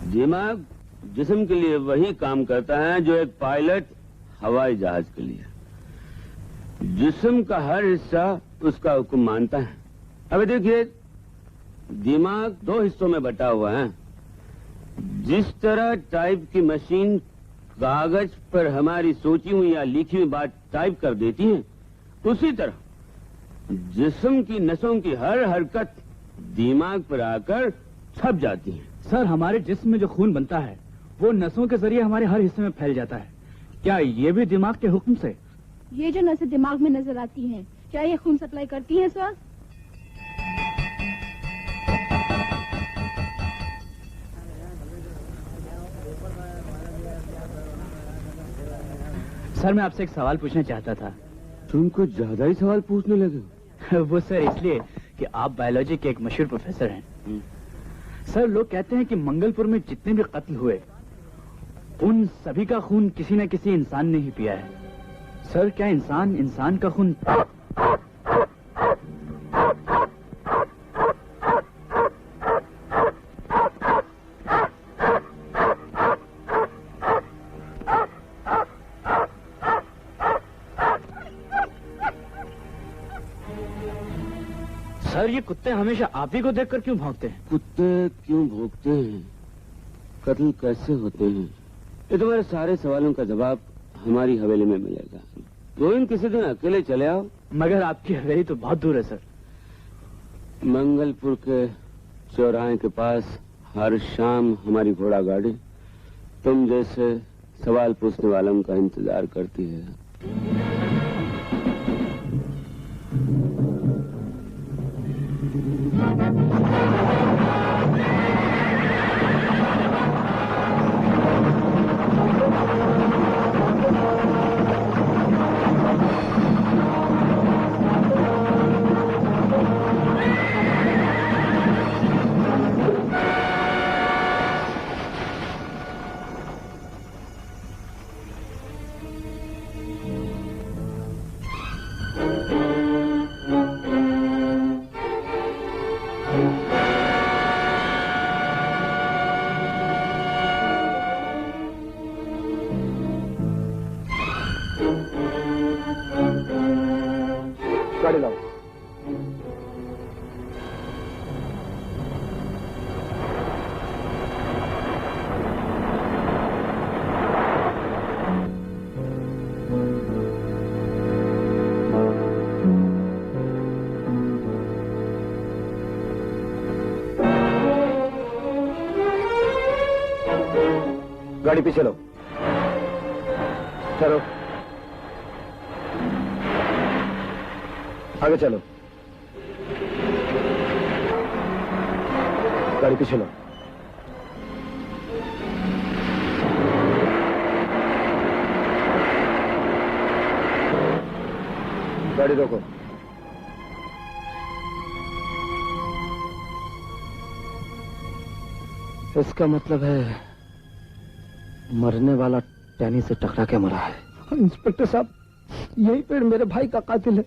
दिमाग जिस्म के लिए वही काम करता है जो एक पायलट हवाई जहाज के लिए। जिस्म का हर हिस्सा उसका हुक्म मानता है। अब देखिए, दिमाग 2 हिस्सों में बटा हुआ है। जिस तरह टाइप की मशीन कागज पर हमारी सोची हुई या लिखी हुई बात टाइप कर देती है, उसी तरह जिस्म की नसों की हर हरकत दिमाग पर आकर छप जाती है। सर, हमारे जिस्म में जो खून बनता है वो नसों के जरिए हमारे हर हिस्से में फैल जाता है। क्या ये भी दिमाग के हुक्म से? ये जो नसें दिमाग में नजर आती हैं, क्या ये खून सप्लाई करती हैं सर? सर, मैं आपसे एक सवाल पूछना चाहता था। तुम कुछ ज्यादा ही सवाल पूछने लगे हो। वो सर इसलिए कि आप बायोलॉजी के एक मशहूर प्रोफेसर हैं। सर लोग कहते हैं कि मंगलपुर में जितने भी कत्ल हुए उन सभी का खून किसी न किसी इंसान ने ही पिया है। सर क्या इंसान का खून सर ये कुत्ते हमेशा आप ही को देखकर क्यों भौंकते हैं? कुत्ते क्यों भौंकते हैं, कत्ल कैसे होते हैं, ये तुम्हारे सारे सवालों का जवाब हमारी हवेली में मिलेगा। गोविंद किसी दिन अकेले चले आओ। मगर आपकी हवेली तो बहुत दूर है सर। मंगलपुर के चौराहे के पास हर शाम हमारी घोड़ा गाड़ी तुम जैसे सवाल पूछने वालों का इंतजार करती है। गाड़ी लाओ। गाड़ी पीछे लो। चलो आगे चलो। गाड़ी पीछे लो। गाड़ी रोको। इसका मतलब है मरने वाला टैनी से टकरा के मरा है। इंस्पेक्टर साहब, यही पेड़ मेरे भाई का कातिल है।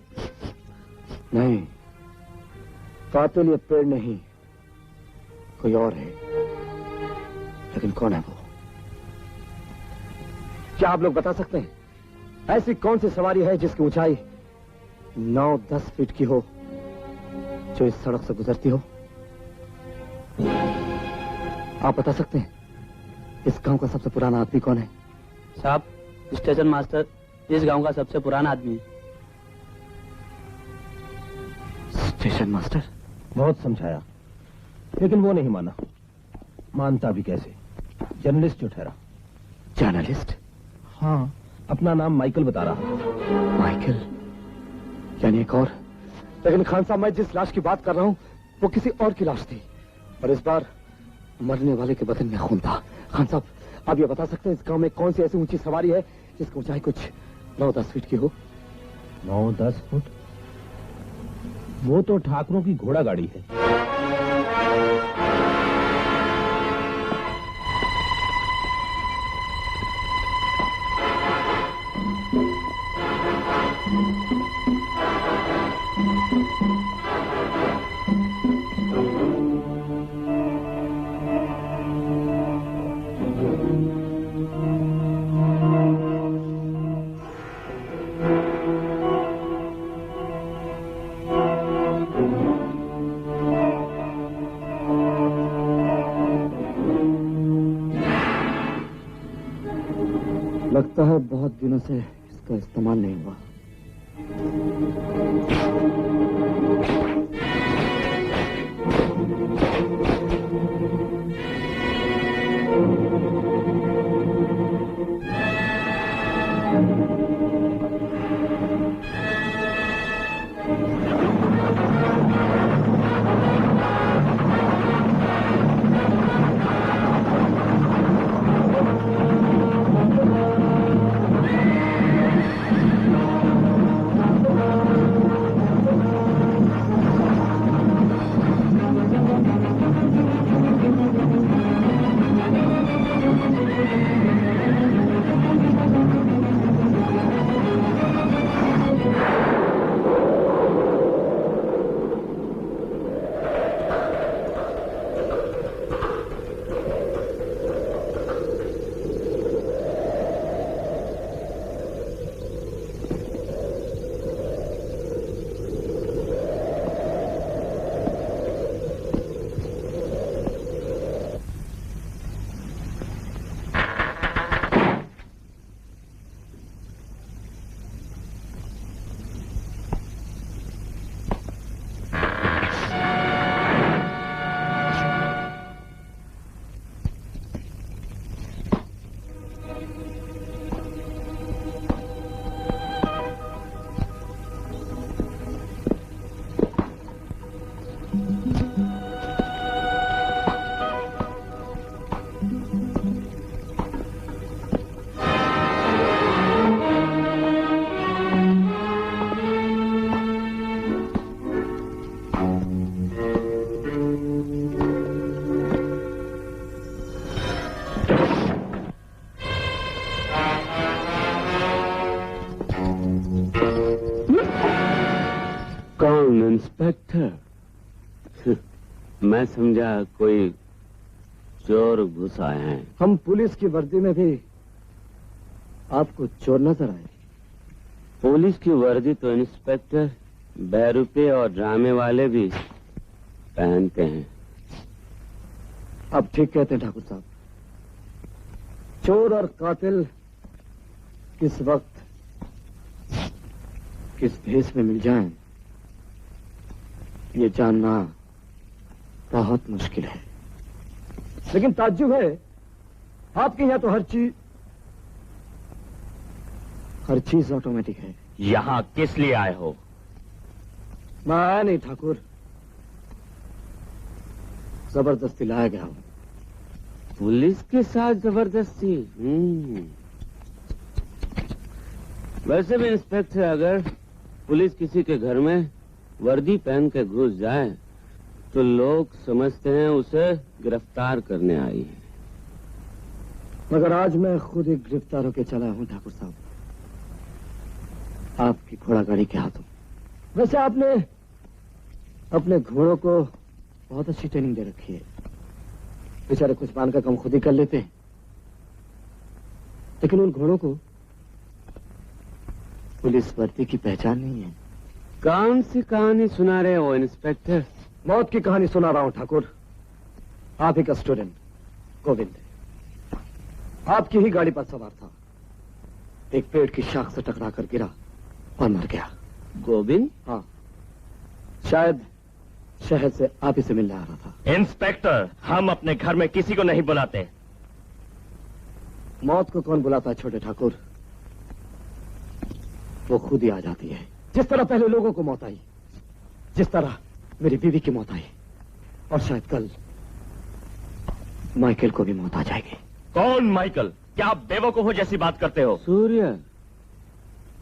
नहीं, कातिल ये पेड़ नहीं, कोई और है। लेकिन कौन है वो? क्या आप लोग बता सकते हैं? ऐसी कौन सी सवारी है जिसकी ऊंचाई 9-10 फीट की हो, जो इस सड़क से गुजरती हो? आप बता सकते हैं इस गांव का सबसे पुराना आदमी कौन है? साहब, स्टेशन मास्टर इस गांव का सबसे पुराना आदमी है। Station master? बहुत समझाया लेकिन वो नहीं माना। मानता भी कैसे? जर्नलिस्ट जो ठहरा। जर्नलिस्ट? हाँ, अपना नाम माइकल बता रहा। माइकल? यानी एक और? लेकिन खान साहब, मैं जिस लाश की बात कर रहा हूं वो किसी और की लाश थी, और इस बार मरने वाले के बदन में खून था। खान साहब, आप ये बता सकते हैं इस गांव में कौन सी ऐसी ऊंची सवारी है जिसकी ऊंचाई कुछ 9-10 फीट की हो? 9-10 फुट? वो तो ठाकुरों की घोड़ा गाड़ी है। लगता है बहुत दिनों से इसका इस्तेमाल नहीं हुआ। इंस्पेक्टर, मैं समझा कोई चोर घुस आए हैं। हम पुलिस की वर्दी में भी आपको चोर नजर आए। पुलिस की वर्दी तो इंस्पेक्टर बहरूपे और ड्रामे वाले भी पहनते हैं। आप ठीक कहते हैं ठाकुर साहब। चोर और कातिल किस वक्त किस भेष में मिल जाएं, ये जानना बहुत मुश्किल है। लेकिन ताज्जुब है, आपके यहां तो हर चीज ऑटोमेटिक है। यहाँ किस लिए आए हो? मैं आया नहीं ठाकुर, जबरदस्ती लाया गया हूं। पुलिस के साथ जबरदस्ती? वैसे भी इंस्पेक्टर, अगर पुलिस किसी के घर में वर्दी पहन के घुस जाए तो लोग समझते हैं उसे गिरफ्तार करने आई है। मगर आज मैं खुद ही गिरफ्तार होकर चला हूं ठाकुर साहब, आपकी घोड़ागाड़ी के हाथों। वैसे आपने अपने घोड़ों को बहुत अच्छी ट्रेनिंग दे रखी है। बेचारे कुछ पान का काम खुद ही कर लेते हैं, लेकिन उन घोड़ों को पुलिस वर्दी की पहचान नहीं है। कौन सी कहानी सुना रहे हो इंस्पेक्टर? मौत की कहानी सुना रहा हूं ठाकुर। आप ही का स्टूडेंट गोविंद आपकी ही गाड़ी पर सवार था, एक पेड़ की शाख से टकरा कर गिरा और मर गया। गोविंद? हाँ, शायद शहर से आप ही से मिलने आ रहा था। इंस्पेक्टर, हम अपने घर में किसी को नहीं बुलाते। मौत को कौन बुलाता है छोटे ठाकुर? वो खुद ही आ जाती है। जिस तरह पहले लोगों को मौत आई, जिस तरह मेरी बीवी की मौत आई, और शायद कल माइकल को भी मौत आ जाएगी। कौन माइकल? क्या आप बेवकूफों जैसी बात करते हो? सूर्य,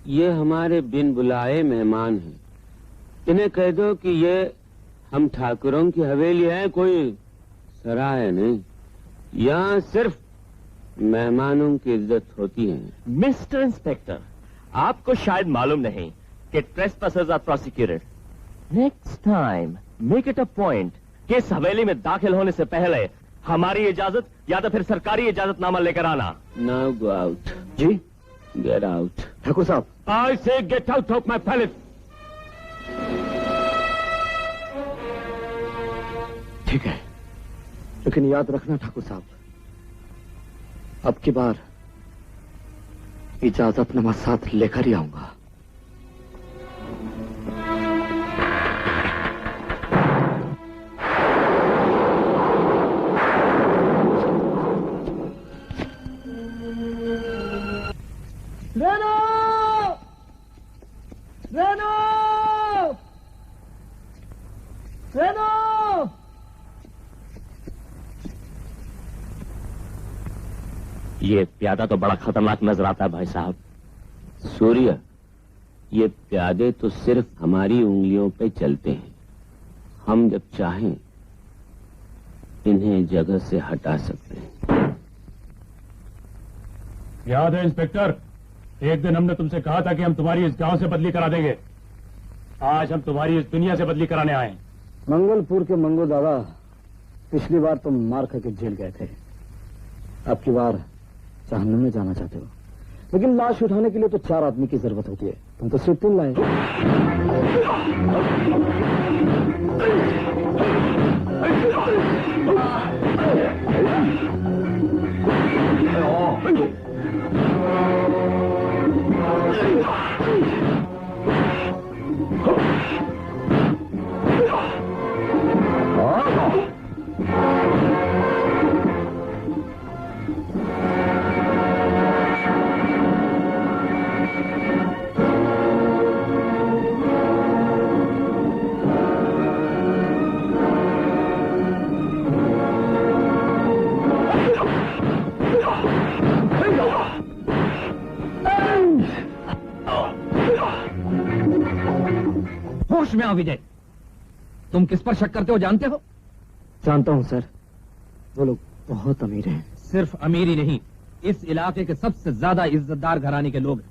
ये हमारे बिन बुलाए मेहमान हैं। इन्हें कह दो कि ये हम ठाकुरों की हवेली है, कोई सराह है नहीं। यहाँ सिर्फ मेहमानों की इज्जत होती है। मिस्टर इंस्पेक्टर, आपको शायद मालूम नहीं कि trespassers are prosecuted. Next time make it a point कि इस हवेली में दाखिल होने से पहले हमारी इजाजत या तो फिर सरकारी इजाजतनामा लेकर आना। Now go out. जी? Get out. ठाकुर साहब, I say get out of my palace. ठीक है, लेकिन याद रखना ठाकुर साहब, अब की बार इजाजतनामा साथ लेकर ही आऊंगा। रेनो! रेनो! रेनो! ये प्यादा तो बड़ा खतरनाक नजर आता है भाई साहब। सूर्य, ये प्यादे तो सिर्फ हमारी उंगलियों पे चलते हैं। हम जब चाहें इन्हें जगह से हटा सकते हैं। याद है इंस्पेक्टर, एक दिन हमने तुमसे कहा था कि हम तुम्हारी इस गांव से बदली करा देंगे। आज हम तुम्हारी इस दुनिया से बदली कराने आए। मंगलपुर के मंगो दादा, पिछली बार तुम मार करके जेल गए थे, अब की बार जहन्नुम में जाना चाहते हो। लेकिन लाश उठाने के लिए तो 4 आदमी की जरूरत होती है, तुम तो सिर्फ 3 लाए। होश में आओ विजय, तुम किस पर शक करते हो जानते हो? जानता हूं सर, वो लोग बहुत अमीर हैं। सिर्फ अमीरी नहीं, इस इलाके के सबसे ज्यादा इज्जतदार घराने के लोग हैं।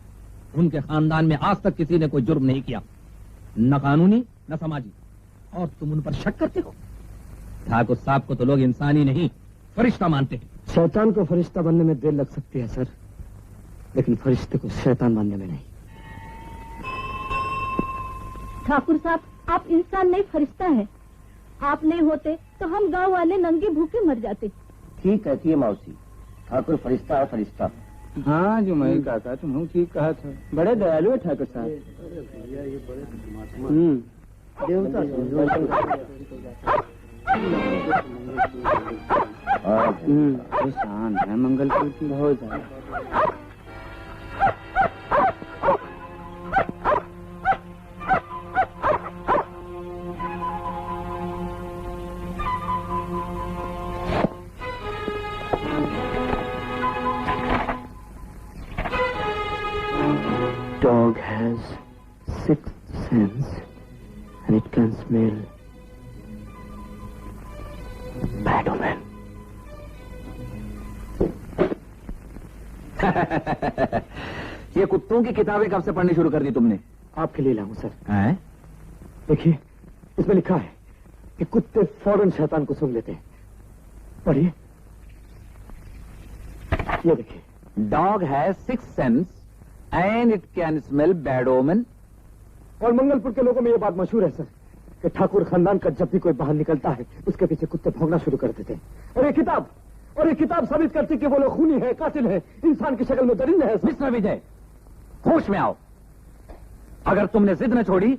उनके खानदान में आज तक किसी ने कोई जुर्म नहीं किया, न कानूनी न समाजी, और तुम उन पर शक करते हो? ठाकुर साहब को तो लोग इंसान ही नहीं फरिश्ता मानते हैं। शैतान को फरिश्ता बनने में देर लग सकती है सर, लेकिन फरिश्ते को शैतान मानने में नहीं। ठाकुर साहब, आप इंसान नहीं फरिश्ता है। आप नहीं होते तो हम गांव वाले नंगे भूखे मर जाते। ठीक कहती है मौसी, ठाकुर फरिश्ता है फरिश्ता। हाँ जो मैं कहता तुम ठीक कहा था। बड़े दयालु है ठाकुर साहब। देवता शान है मंगलपुर की बहुत ज्यादा। Dog has sixth sense and it can smell bad omen. ये कुत्तों की किताबें कब से पढ़नी शुरू कर दी तुमने? आपके लिए लाऊं सर। हैं? देखिए, इसमें लिखा है कि कुत्ते फौरन शैतान को सुन लेते हैं। पढ़िए। ये देखिए, dog has six sense and it can smell bad omen. और मंगलपुर के लोगों में ये बात मशहूर है सर कि ठाकुर खानदान का जब भी कोई बाहर निकलता है उसके पीछे कुत्ते भौंकना शुरू कर देते हैं। और ये किताब साबित करती कि वो लोग खूनी है, कातिल है, इंसान की शक्ल में दरिंदे है। मिस्टर विजय, होश में आओ। अगर तुमने जिद न छोड़ी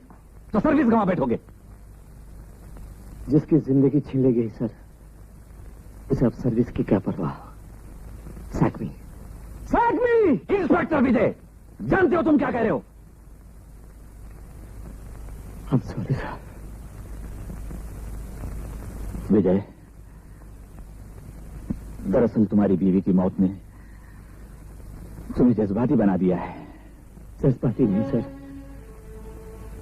तो सर्विस गंवा बैठोगे। जिसकी जिंदगी छीन लेगी सर, उसे अब सर्विस की क्या परवाह। सैकमी इंस्पेक्टर विजय, जानते हो तुम क्या कह रहे हो? I'm sorry sir. विजय, दरअसल तुम्हारी बीवी की मौत ने तुम्हें जज्बाती बना दिया है। जज्बाती नहीं सर,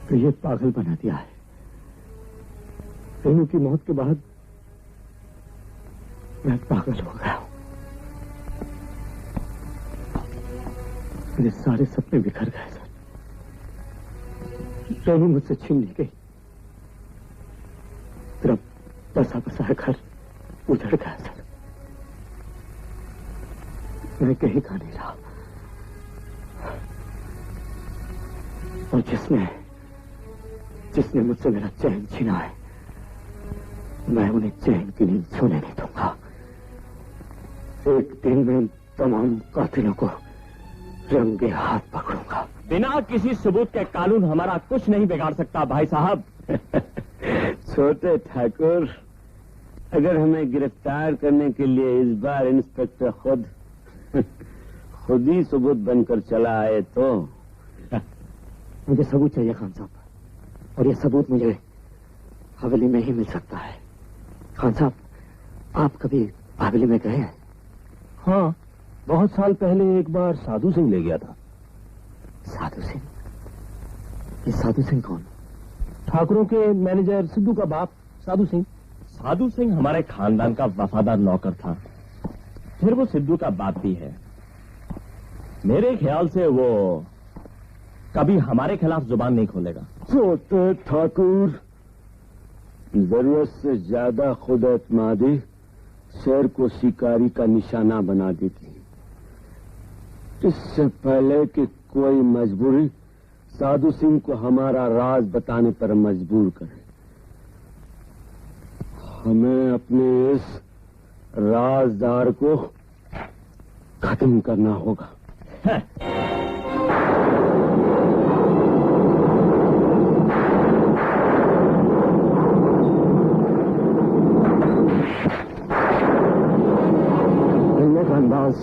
तो ये पागल बना दिया है। रेनू की मौत के बाद मैं पागल हो गया हूं। मेरे सारे सपने बिखर गए सर। रेनू मुझसे छीन ली गई, फिर अब बसा बसाया घर उजड़ गया सर। मैं कहीं का नहीं रहा, और जिसने मुझसे मेरा चैन छीना है, मैं उन्हें चैन की नींद सोने नहीं दूंगा। एक दिन में तमाम कातिलों को रंगे हाथ पकड़ूंगा। बिना किसी सबूत के कानून हमारा कुछ नहीं बिगाड़ सकता भाई साहब। छोटे ठाकुर, अगर हमें गिरफ्तार करने के लिए इस बार इंस्पेक्टर खुद ही सबूत बनकर चला आए तो। मुझे सबूत चाहिए खान साहब, और ये सबूत मुझे हवेली में ही मिल सकता है। खान साहब, आप कभी हवेली में गए हैं? हाँ, बहुत साल पहले एक बार साधु सिंह ले गया था। साधु सिंह? ये साधु सिंह कौन? ठाकुरों के मैनेजर सिद्धू का बाप साधु सिंह। साधु सिंह हमारे खानदान का वफादार नौकर था, फिर वो सिद्धू का बाप भी है। मेरे ख्याल से वो कभी हमारे खिलाफ जुबान नहीं खोलेगा। छोटे ठाकुर, जरूरत से ज्यादा खुद एतमादी शेर को शिकारी का निशाना बना देती। इससे पहले कि कोई मजबूरी साधु सिंह को हमारा राज बताने पर मजबूर करे, हमें अपने इस राजदार को खत्म करना होगा। मिलने का अंदाज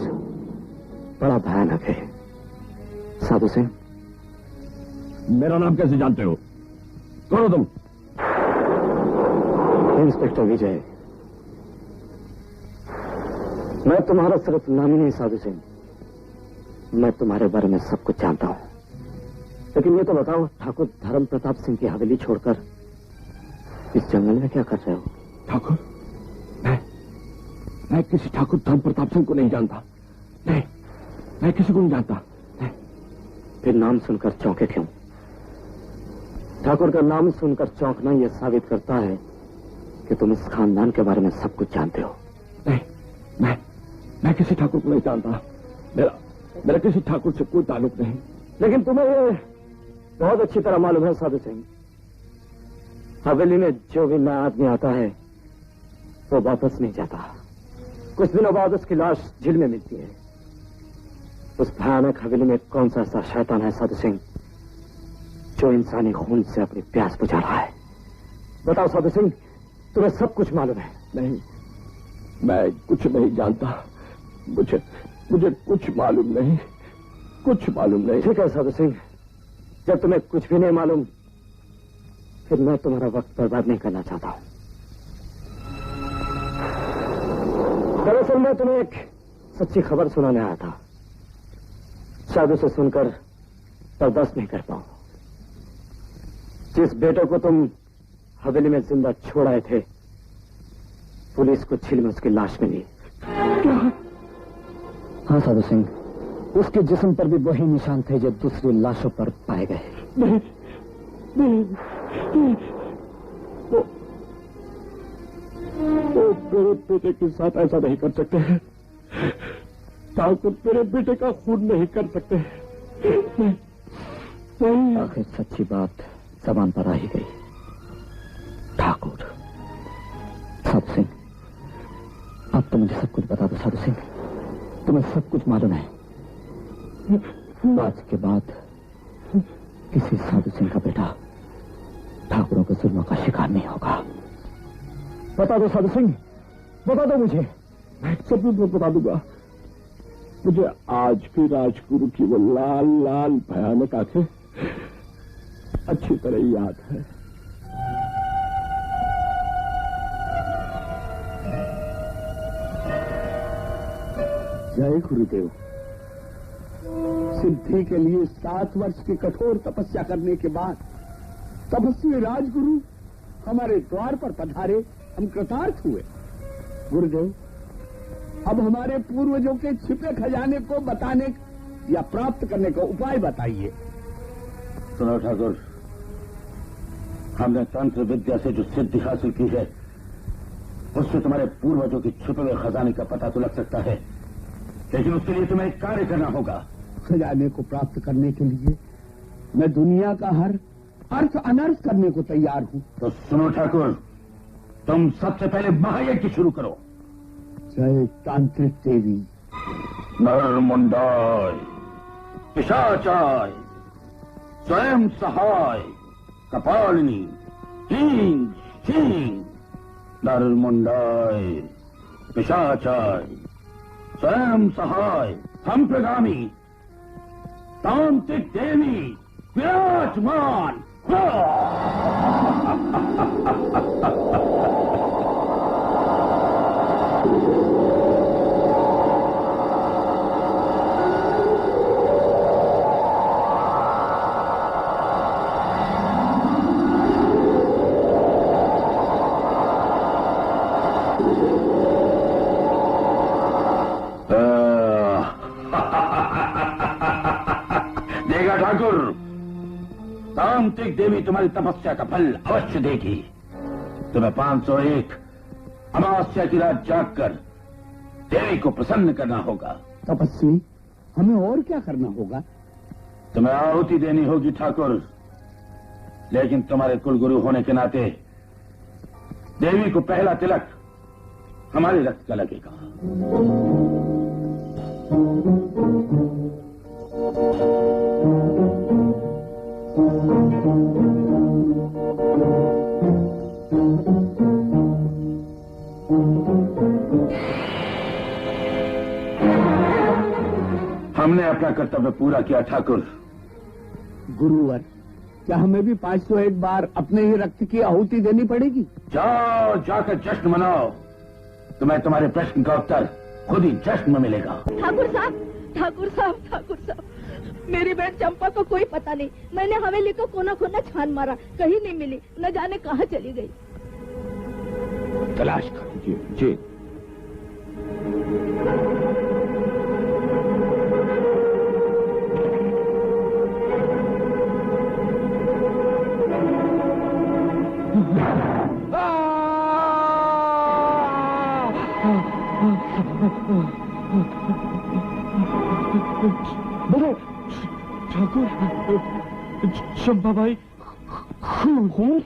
बड़ा भयानक है। साधु सिंह, मेरा नाम कैसे जानते हो? कौन हो तुम? इंस्पेक्टर विजय। मैं तुम्हारा सिर्फ नाम ही नहीं साधु सिंह, मैं तुम्हारे बारे में सब कुछ जानता हूं। लेकिन ये तो बताओ, ठाकुर धर्म प्रताप सिंह की हवेली छोड़कर इस जंगल में क्या कर रहे हो? ठाकुर, मैं किसी ठाकुर धर्म प्रताप सिंह को नहीं जानता। नहीं, मैं किसी को नहीं जानता। फिर नाम सुनकर चौंके क्यों? ठाकुर का नाम सुनकर चौंकना यह साबित करता है कि तुम इस खानदान के बारे में सब कुछ जानते हो। नहीं, मैं किसी ठाकुर को नहीं जानता। मेरा किसी ठाकुर से कोई ताल्लुक नहीं। लेकिन तुम्हें ये बहुत अच्छी तरह मालूम है साधु सिंह, हवेली में जो भी नया आदमी आता है वो वापस नहीं जाता। कुछ दिनों बाद उसकी लाश झील में मिलती है। उस भयानक हवेली में कौन सा ऐसा शैतान है साधु सिंह जो इंसानी खून से अपनी प्यास बुझा रहा है? बताओ साधु सिंह, तुम्हें सब कुछ मालूम है? नहीं, मैं कुछ नहीं जानता। मुझे कुछ मालूम नहीं, कुछ मालूम नहीं। ठीक है साधु सिंह, जब तुम्हें कुछ भी नहीं मालूम फिर मैं तुम्हारा वक्त बर्बाद नहीं करना चाहता हूं। दरअसल मैं तुम्हें एक सच्ची खबर सुनाने आया था, शायद उसे सुनकर बर्दाश्त नहीं कर पाऊं। जिस बेटे को तुम हवेली में जिंदा छोड़ आए थे, पुलिस को झील में उसकी लाश मिली। हाँ साधु सिंह, उसके जिस्म पर भी वही निशान थे जो दूसरी लाशों पर पाए गए। नहीं, वो मेरे बेटे के साथ ऐसा नहीं कर सकते हैं। ठाकुर मेरे बेटे का खून नहीं कर सकते। नहीं। आखिर सच्ची बात जबान पर आ ही गई। ठाकुर। साधु सिंह, अब तो मुझे सब कुछ बता दो साधु सिंह, तुम्हें सब कुछ मालूम है। आज के बाद किसी साधु सिंह का बेटा ठाकुरों के जुल्मों का शिकार नहीं होगा। बता दो साधु सिंह, बता दो मुझे। मैं सब कुछ बता दूंगा। मुझे आज भी राजगुरु की वो लाल लाल भयानक आंखें अच्छी तरह याद है। जय गुरुदेव। सिद्धि के लिए 7 वर्ष की कठोर तपस्या करने के बाद तपस्वी राजगुरु हमारे द्वार पर पधारे। हम कृतार्थ हुए। गुरुदेव, अब हमारे पूर्वजों के छिपे खजाने को बताने या प्राप्त करने का उपाय बताइए। सुनो ठाकुर, हमने तंत्र विद्या से जो सिद्धि हासिल की है उससे तुम्हारे पूर्वजों के छुपे हुए खजाने का पता तो लग सकता है, लेकिन उसके लिए तुम्हें एक कार्य करना होगा। खजाने को प्राप्त करने के लिए मैं दुनिया का हर अर्थ अनर्थ करने को तैयार हूं। तो सुनो ठाकुर, तुम सबसे पहले महायज्ञ शुरू करो। जय तांत्रिक देवी। नरमुंडाय, पिशाचाय, स्वयं सहाय, कपालिनी, हींग शींग। नरमुंडाय, पिशाचाय, स्वयं सहाय, हम प्रगामी, तांत्रिक देवी विराजमान। देगा ठाकुर, तांत्रिक देवी तुम्हारी तपस्या का फल अवश्य देगी। तुम्हें 501 अमावस्या की रात जागकर देवी को प्रसन्न करना होगा। तपस्वी, हमें और क्या करना होगा? तुम्हें आहुति देनी होगी ठाकुर, लेकिन तुम्हारे कुलगुरु होने के नाते देवी को पहला तिलक हमारे रक्त का लगेगा। हमने अपना कर्तव्य पूरा किया ठाकुर। गुरुवर, क्या हमें भी 501 बार अपने ही रक्त की आहुति देनी पड़ेगी? जाओ, जाकर जश्न मनाओ। तुम्हें तुम्हारे प्रश्न का उत्तर खुद ही जश्न में मिलेगा। ठाकुर साहब, ठाकुर साहब, ठाकुर साहब, मेरी बहन चंपा को कोई पता नहीं। मैंने हवेली को कोना कोना छान मारा, कहीं नहीं मिली, न जाने कहाँ चली गई। तलाश कर जी। बोलो ठाकुर, चंपा भाई, खून।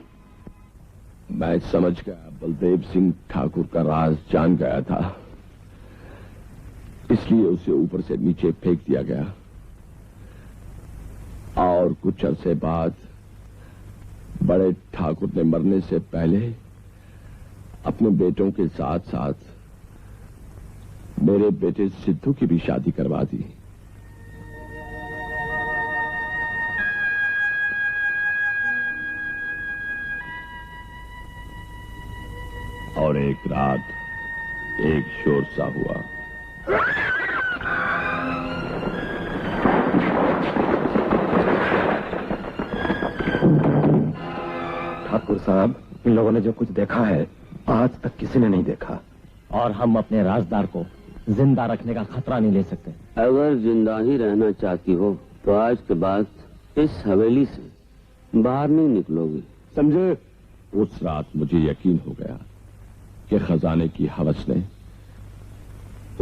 मैं समझ गया बलदेव सिंह ठाकुर का राज जान गया था, इसलिए उसे ऊपर से नीचे फेंक दिया गया। और कुछ अरसे बाद बड़े ठाकुर ने मरने से पहले अपने बेटों के साथ साथ मेरे बेटे सिद्धू की भी शादी करवा दी। और एक रात एक शोर सा हुआ। ठाकुर साहब, इन लोगों ने जो कुछ देखा है आज तक किसी ने नहीं देखा। और हम अपने राजदार को जिंदा रखने का खतरा नहीं ले सकते। अगर जिंदा ही रहना चाहती हो तो आज के बाद इस हवेली से बाहर नहीं निकलोगी, समझे? उस रात मुझे यकीन हो गया कि खजाने की हवस ने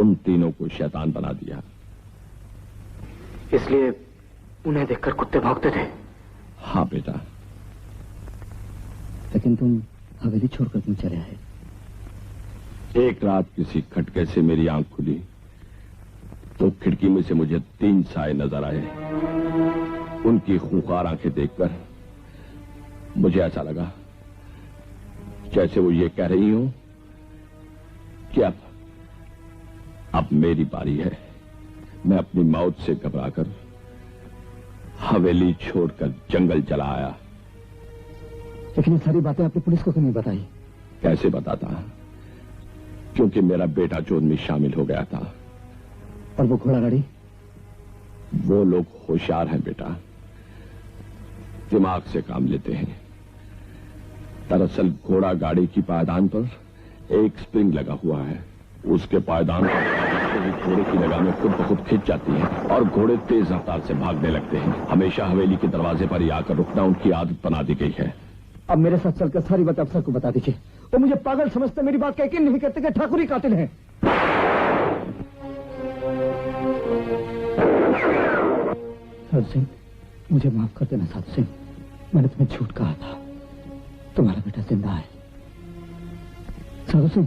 उन तीनों को शैतान बना दिया। इसलिए उन्हें देखकर कुत्ते भौंकते थे। हाँ बेटा। लेकिन तुम हवेली छोड़कर क्यों चले आए? एक रात किसी खटके से मेरी आंख खुली तो खिड़की में से मुझे 3 साए नजर आए। उनकी खूंखार आंखें देखकर मुझे ऐसा लगा जैसे वो ये कह रही हूं कि अब मेरी बारी है। मैं अपनी मौत से घबराकर हवेली छोड़कर जंगल चला आया। लेकिन ये सारी बातें आपने पुलिस को क्यों नहीं बताई? कैसे बताता? क्योंकि मेरा बेटा चोर में शामिल हो गया था। और वो घोड़ा गाड़ी? वो लोग होशियार हैं बेटा, दिमाग से काम लेते हैं। दरअसल घोड़ा गाड़ी की पायदान पर एक स्प्रिंग लगा हुआ है। उसके पायदान पर घोड़े की लगामें खुद ब खुद खिंच जाती हैं और घोड़े तेज रफ्तार से भागने लगते हैं। हमेशा हवेली के दरवाजे पर ही आकर रुकना उनकी आदत बना दी गई है। अब मेरे साथ चलकर सारी बात अफसर को बता दीजिए। वो मुझे पागल समझते, मेरी बात का यकीन नहीं करते कि ठाकुर ही कातिल हैं। साधु सिंह, मुझे माफ कर देना साधु सिंह। मैंने तुम्हें झूठ कहा था। तुम्हारा बेटा जिंदा है। साधु सिंह,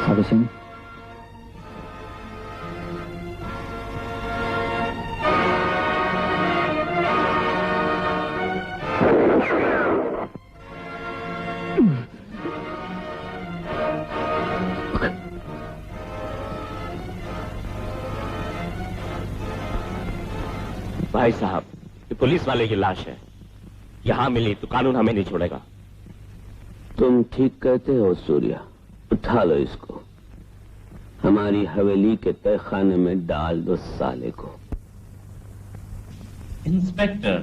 साधु सिंह, भाई साहब, ये पुलिस वाले की लाश है। यहां मिली तो कानून हमें नहीं छोड़ेगा। तुम ठीक कहते हो सूर्या, उठा लो इसको, हमारी हवेली के तहखाने में डाल दो साले को। इंस्पेक्टर,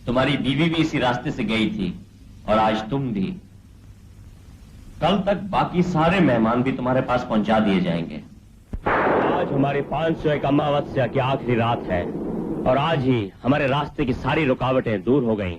तुम्हारी बीवी भी इसी रास्ते से गई थी और आज तुम भी। कल तक बाकी सारे मेहमान भी तुम्हारे पास पहुंचा दिए जाएंगे। आज हमारी 501 अमावस्या की आखिरी रात है और आज ही हमारे रास्ते की सारी रुकावटें दूर हो गईं।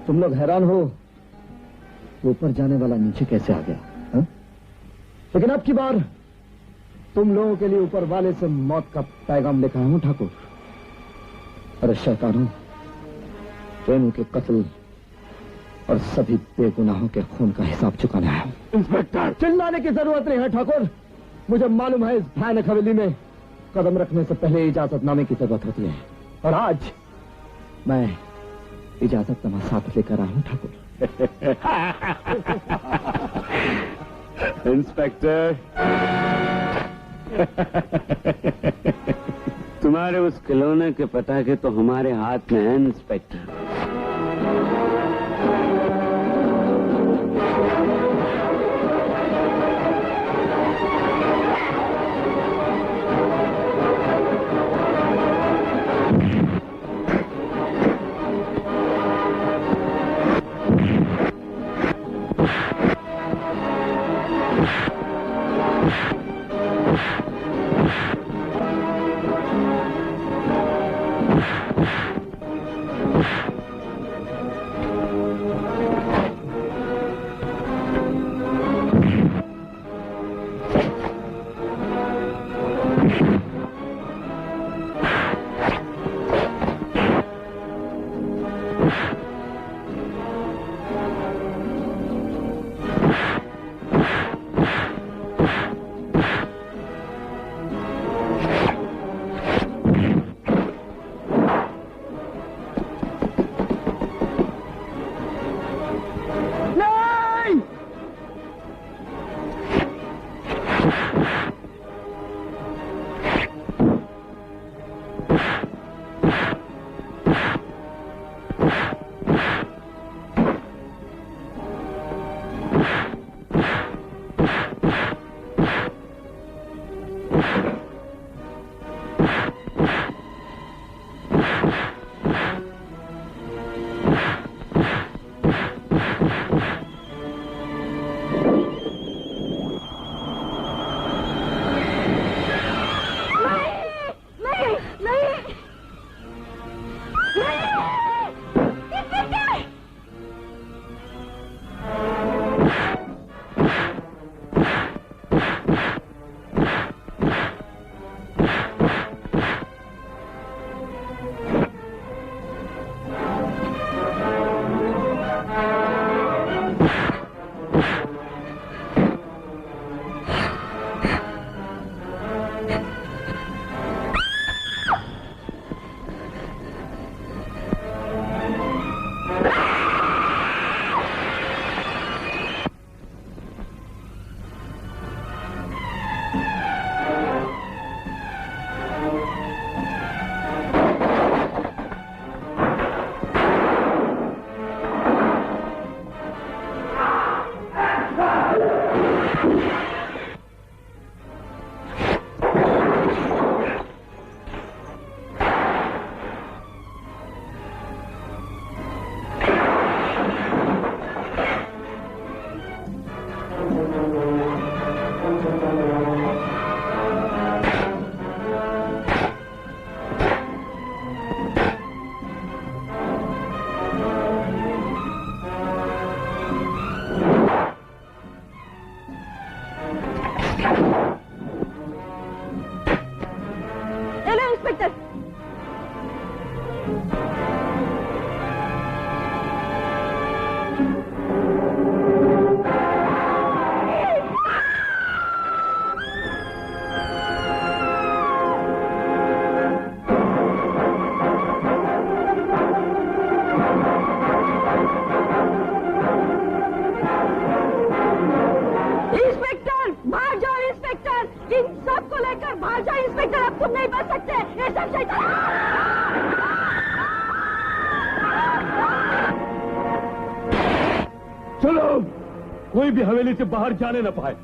तुम लोग हैरान हो ऊपर जाने वाला नीचे कैसे आ गया, हा? लेकिन अब की बार तुम लोगों के लिए ऊपर वाले से मौत का पैगाम लेकर आया हूं ठाकुर। अरे शैतानों, रेणु के कत्ल और सभी बेगुनाहों के खून का हिसाब चुकाने आया हूं। इंस्पेक्टर, चिल्लाने की जरूरत नहीं है ठाकुर। मुझे मालूम है इस भयानक हवेली में कदम रखने से पहले इजाजतनामे की जरूरत होती है और आज मैं इजाजतनामा साथ लेकर आया हूं ठाकुर। इंस्पेक्टर, तुम्हारे उस खिलौने के पटाखे तो हमारे हाथ में है इंस्पेक्टर। कोई भी हवेली से बाहर जाने न पाए।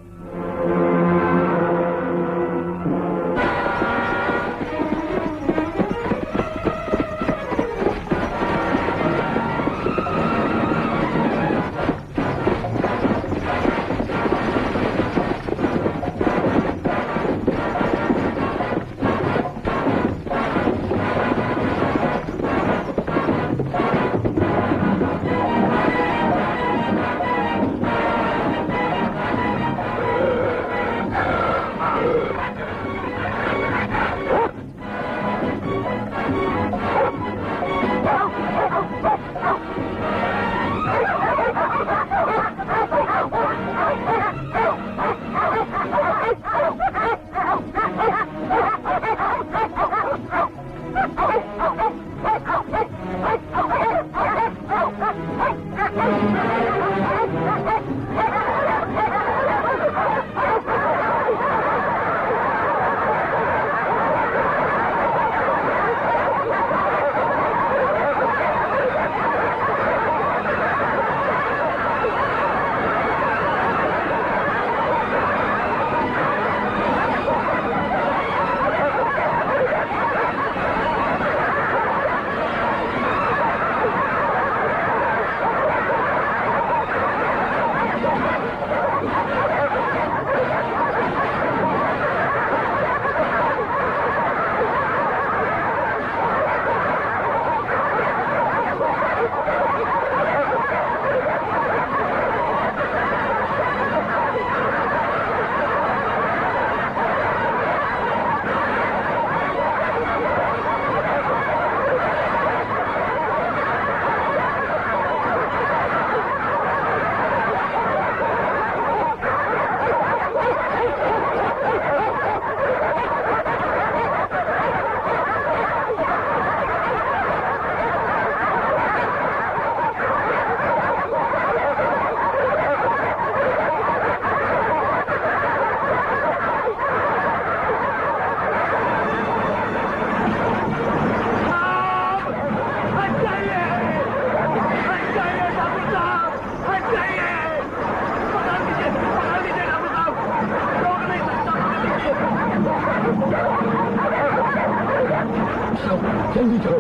जल्दी चलो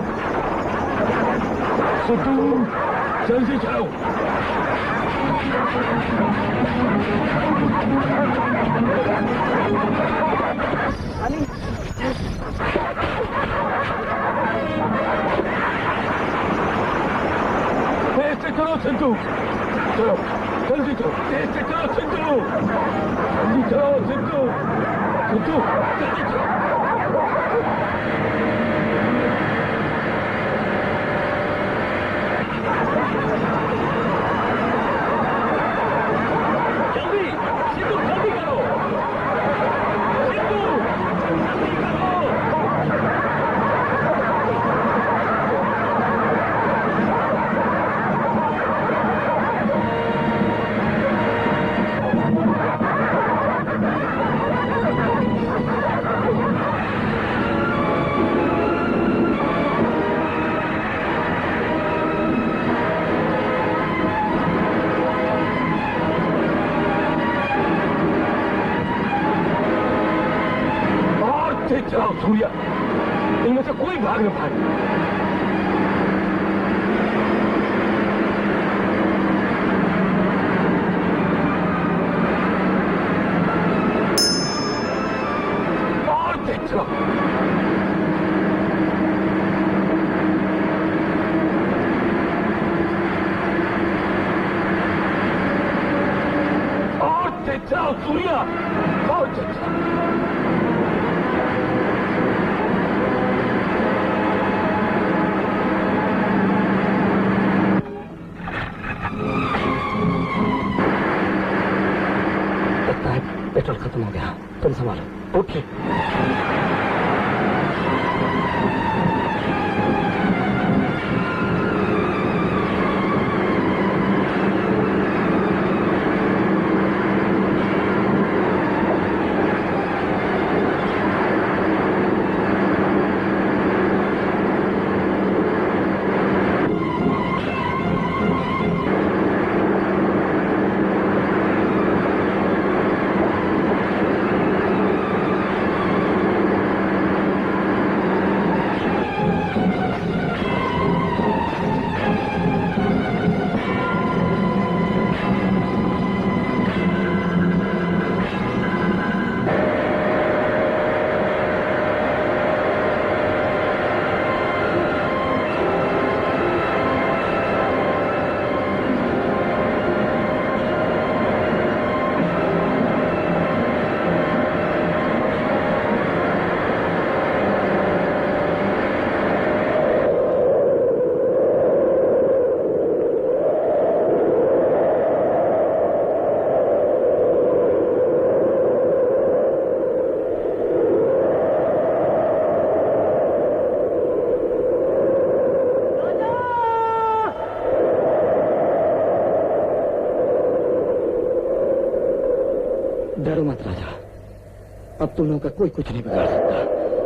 सिद्धू, जल्दी चलो। तेज से चलो सिद्धू, चलो जल्दी चलो, तेज से चलो सिद्धू, जल्दी चलो सिद्धू, सिद्धू जल्दी चलो। चलाओ सूर्या, इनमें से कोई भाग न पाए। और तेज चलाओ। और तेज चलाओ सूर्या, और तेज चलाओ। पेट्रोल खत्म हो गया, तुम संभालो। ओके। डरो मत राजा, अब तुम लोगों का कोई कुछ नहीं बिगाड़ सकता।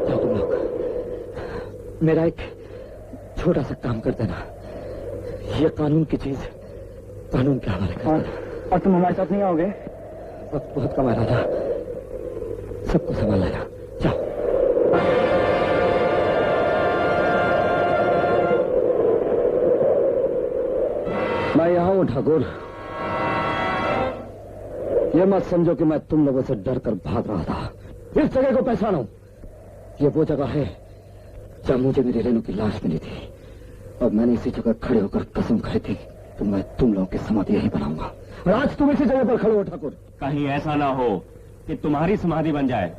जाओ तुम लोग, मेरा एक छोटा सा काम कर देना, ये कानून की चीज कानून के हवाले कर देना। और तुम हमारे साथ नहीं आओगे? वक्त बहुत कम है राजा, सबको संभाल लेना। जाओ। मैं यहाँ हूँ ठाकुर, ये मत समझो कि मैं तुम लोगों से डरकर भाग रहा था। इस जगह को पहचानो, ये वो जगह है जहां मुझे मेरी रेनू की लाश मिली थी, और मैंने इसी जगह खड़े होकर कसम खाई थी कि मैं तुम लोगों की समाधि यही बनाऊंगा। और आज तुम इसी जगह पर खड़े हो ठाकुर। कहीं ऐसा ना हो कि तुम्हारी समाधि बन जाए।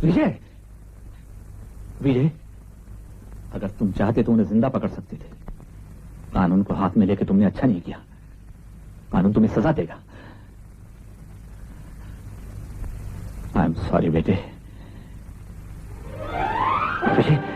विजय, विजय, अगर तुम चाहते तो उन्हें जिंदा पकड़ सकते थे। कानून को हाथ में लेके तुमने अच्छा नहीं किया। कानून तुम्हें सजा देगा। आई एम सॉरी बेटे। विजय,